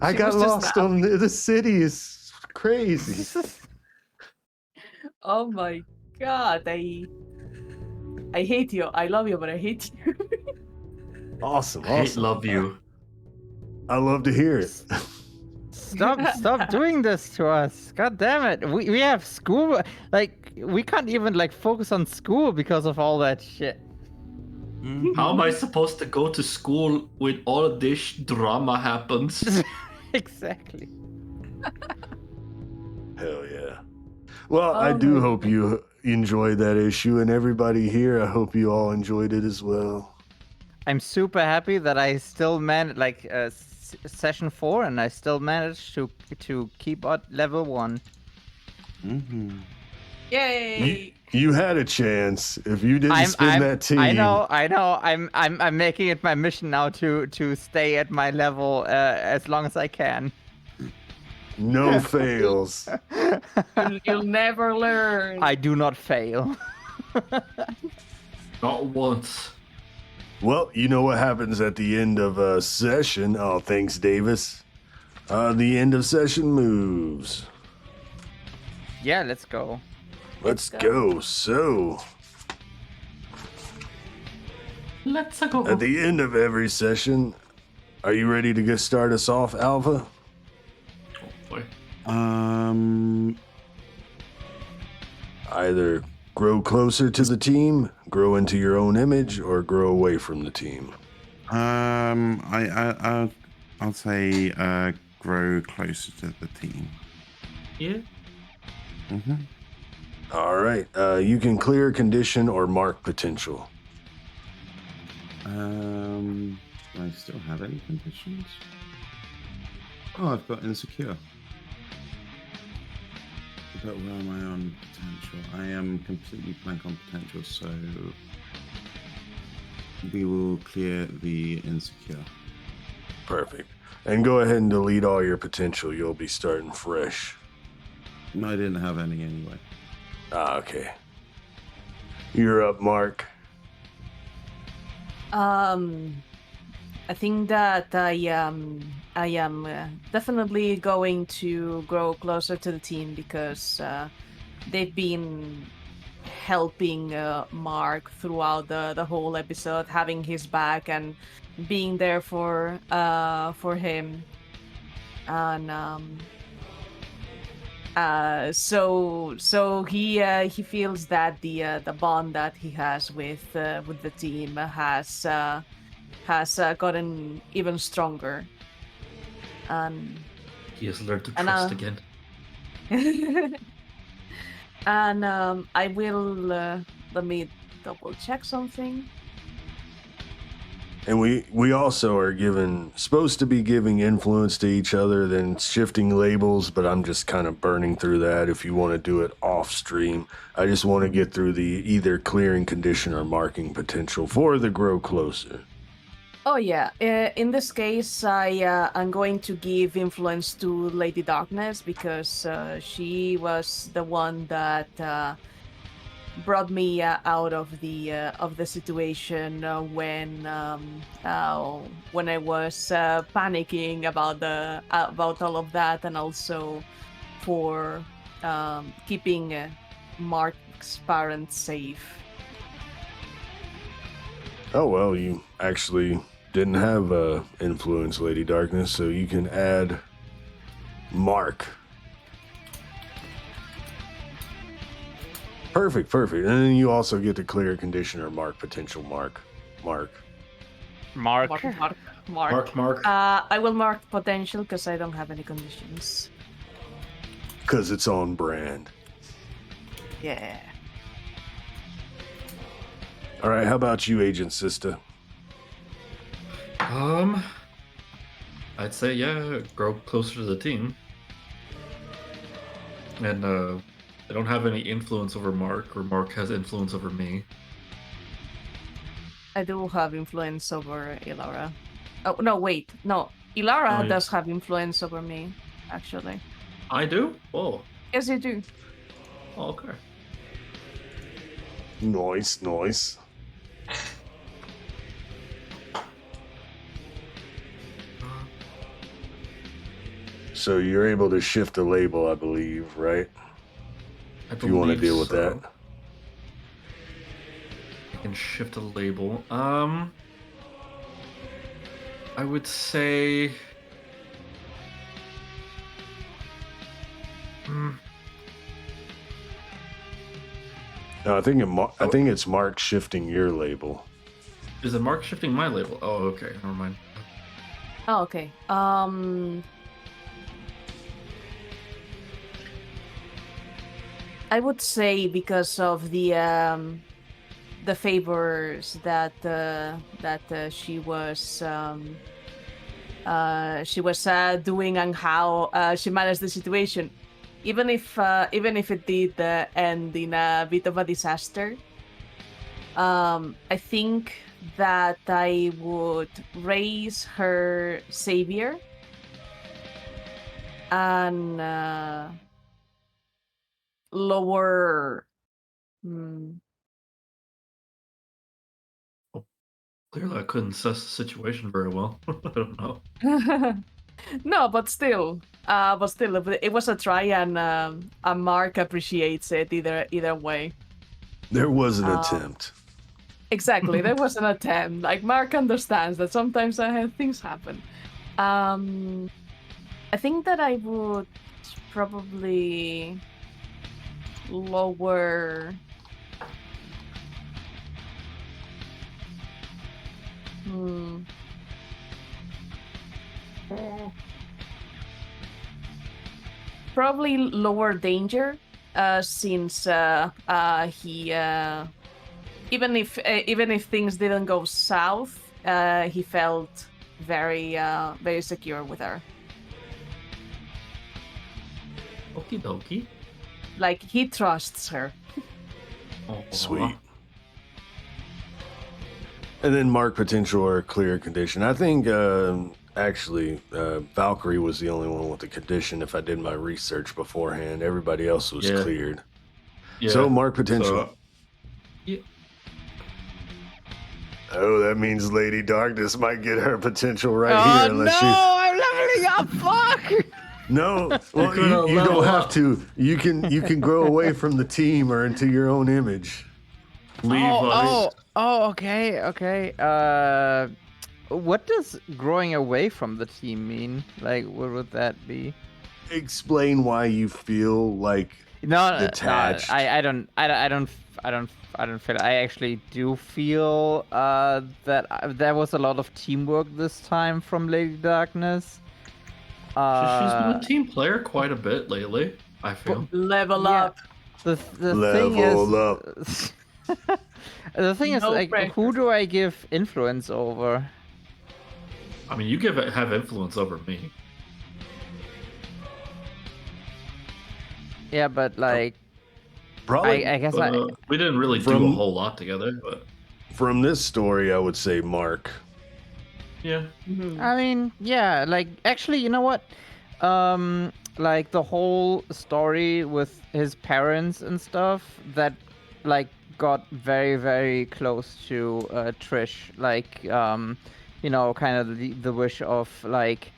I She got was just lost on the city. Is crazy. Oh my god, I hate you. I love you, but I hate you. Awesome. Hate, love you. I love to hear it. Stop doing this to us. God damn it. We have school, like, we can't even, like, focus on school because of all that shit. How am I supposed to go to school when all this drama happens? Exactly. Hell yeah. Well, I do hope you enjoyed that issue, and everybody here, I hope you all enjoyed it as well. I'm super happy that I still managed, like, session 4, and I still managed to keep at level 1. Mm-hmm. Yay! You had a chance if you didn't spin that team. I know. I'm making it my mission now to stay at my level as long as I can. No fails. You'll never learn. I do not fail. Not once. Well, you know what happens at the end of a session. Oh, thanks, Davis. The end of session moves. Yeah, let's go. Let's go. So, Let's go. at the end of every session, are you ready to start us off, Alva? Oh, boy. Either grow closer to the team, grow into your own image, or grow away from the team. I'll say grow closer to the team. Yeah. Mm-hmm. All right. You can clear, condition, or mark potential. Do I still have any conditions? Oh, I've got insecure. But where am I on potential? I am completely blank on potential, so we will clear the insecure. Perfect. And go ahead and delete all your potential. You'll be starting fresh. No, I didn't have any anyway. Ah, okay. You're up, Mark. I think that I am definitely going to grow closer to the team because they've been helping Mark throughout the whole episode, having his back and being there for him, and so he feels that the bond that he has with the team has has gotten even stronger. And He has learned to And, trust again. and I will let me double check something. And we also are supposed to be giving influence to each other, then shifting labels, but I'm just kind of burning through that if you want to do it off stream. I just want to get through the either clearing condition or marking potential for the grow closer. Oh yeah, in this case, I'm going to give influence to Lady Darkness because she was the one that brought me out of the situation when I was panicking about all of that, and also for keeping Mark's parents safe. Oh, well, you actually didn't have influence, Lady Darkness, so you can add Mark. Perfect. And then you also get to clear condition or mark potential mark. Mark. Mark. I will mark potential because I don't have any conditions. Because it's on brand. Yeah. All right, how about you, Agent Sistah? I'd say grow closer to the team. And I don't have any influence over Mark, or Mark has influence over me. I do have influence over Elara. Oh, no, wait. No, Elara does have influence over me, actually. I do? Oh. Yes, you do. Oh, okay. Nice. So you're able to shift a label, I believe, right? If you want to deal with that. I can shift a label. I would say... No, I think it's Mark shifting your label. Is it Mark shifting my label? Oh, okay. Never mind. Oh, okay. I would say because of the favors that she was doing and how she managed the situation, even if it did end in a bit of a disaster. I think that I would raise her savior and lower. Clearly, I couldn't assess the situation very well. I don't know. No, but still, it was a try, and Mark appreciates it either way. There was an attempt. Exactly, there was an attempt. Like, Mark understands that sometimes things happen. I think that I would probably lower. Probably lower danger, since he even if things didn't go south, he felt very secure with her. Okie dokie. Like, he trusts her. Oh, Sweet. And then mark potential or clear condition. I think actually Valkyrie was the only one with the condition. If I did my research beforehand, everybody else was cleared. Yeah. So mark potential. Yeah. Oh, that means Lady Darkness might get her potential right here. Unless I'm leveling up. Fuck. No, well, you don't have to. You can grow away from the team or into your own image. Leave us. Okay. What does growing away from the team mean? Like, what would that be? Explain why you feel like No, detached. I don't feel. I actually do feel that there was a lot of teamwork this time from Lady Darkness. She's been a team player quite a bit lately, I feel. Level Yeah. up. The thing Level up. is, the thing is, No like, pressure. who do I give influence over? I mean, you have influence over me. Yeah, but like, Probably I guess We didn't really do a whole lot together, but from this story, I would say Mark. yeah. I mean, yeah, like, actually, you know what? Like, the whole story with his parents and stuff, that, like, got very, very close to Trish. Like, you know, kind of the wish of, like,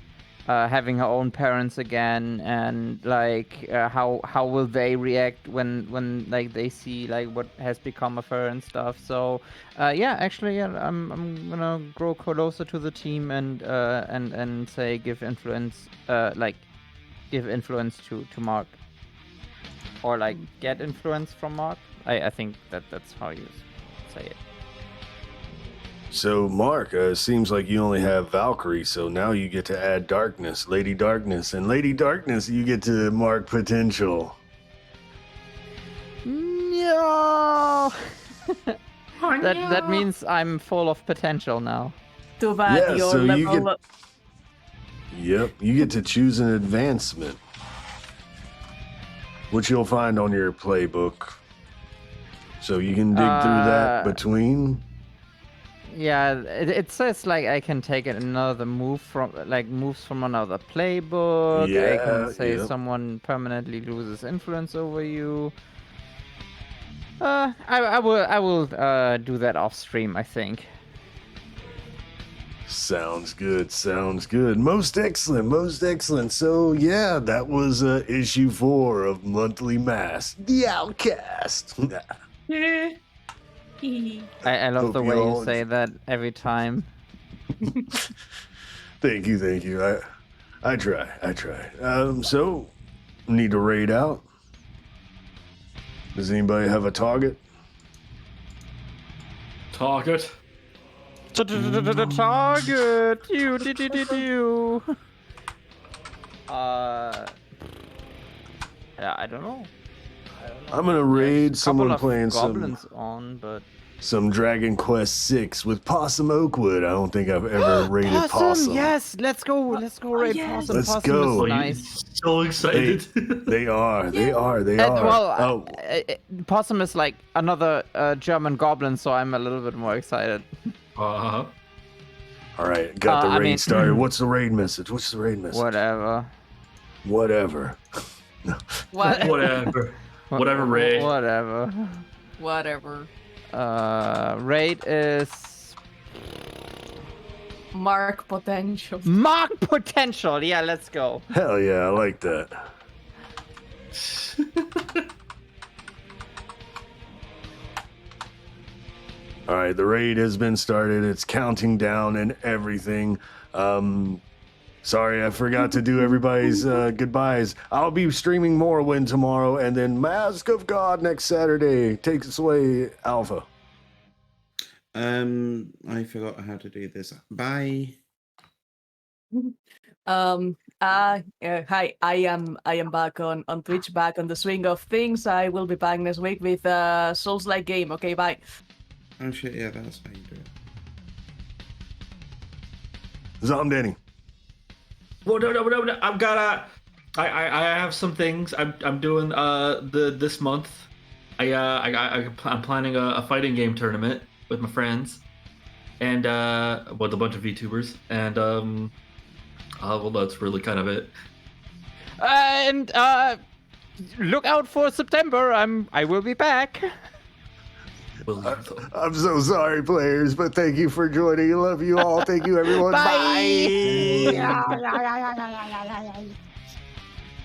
having her own parents again, and like how will they react when like they see like what has become of her and stuff. So yeah, actually, yeah, I'm gonna grow closer to the team and say give influence give influence to Mark, or like get influence from Mark. I think that's how you say it. So, Mark, seems like you only have Valkyrie, so now you get to add Darkness, Lady Darkness, and Lady Darkness, you get to mark potential. No. That means I'm full of potential now. Too bad Yeah, your so you level get- up. Yep, you get to choose an advancement, which you'll find on your playbook. So you can dig through that between. Yeah, it says like I can take another move from like moves from another playbook. I Yeah, can say yep. someone permanently loses influence over you. I will do that off stream, I think. Sounds good, sounds good. Most excellent, most excellent. So, yeah, that was issue 4 of Monthly Mass, The Outcast. Yeah. I love Hope the you way you all say that every time. Thank you, thank you. I try. So, need to raid out? Does anybody have a target? Target. Target! You. Yeah, I don't know. I'm gonna raid someone Couple of playing goblins on, but some Dragon Quest 6 with Possum Oakwood. I don't think I've ever raided Possum. Yes, let's go raid yes. Possum. Let's Possum go. is nice. So excited. They are. Well, Possum is like another German goblin, so I'm a little bit more excited. Uh-huh. All right, got the raid I mean- started. What's the raid message? Whatever. Whatever. What? Whatever. Whatever, Ray. Whatever. Whatever. Raid is Mark potential. mark potential. Yeah, let's go. Hell yeah, I like that. All right, the raid has been started. It's counting down and everything. Sorry, I forgot to do everybody's goodbyes. I'll be streaming Morrowind tomorrow, and then Mask of God next Saturday. Take us away, Alpha. I forgot how to do this. Bye. Hi, I am back on Twitch, back on the swing of things. I will be back next week with Souls-like game. Okay, bye. Oh shit, yeah, that's how you do it. Zom Danny. Well, no. I've got I have some things I'm doing this month. I'm planning a fighting game tournament with my friends and with a bunch of VTubers, and well, that's really kind of it. And look out for September. I will be back. I'm so sorry, players, but thank you for joining. Love you all. Thank you, everyone. Bye. Bye.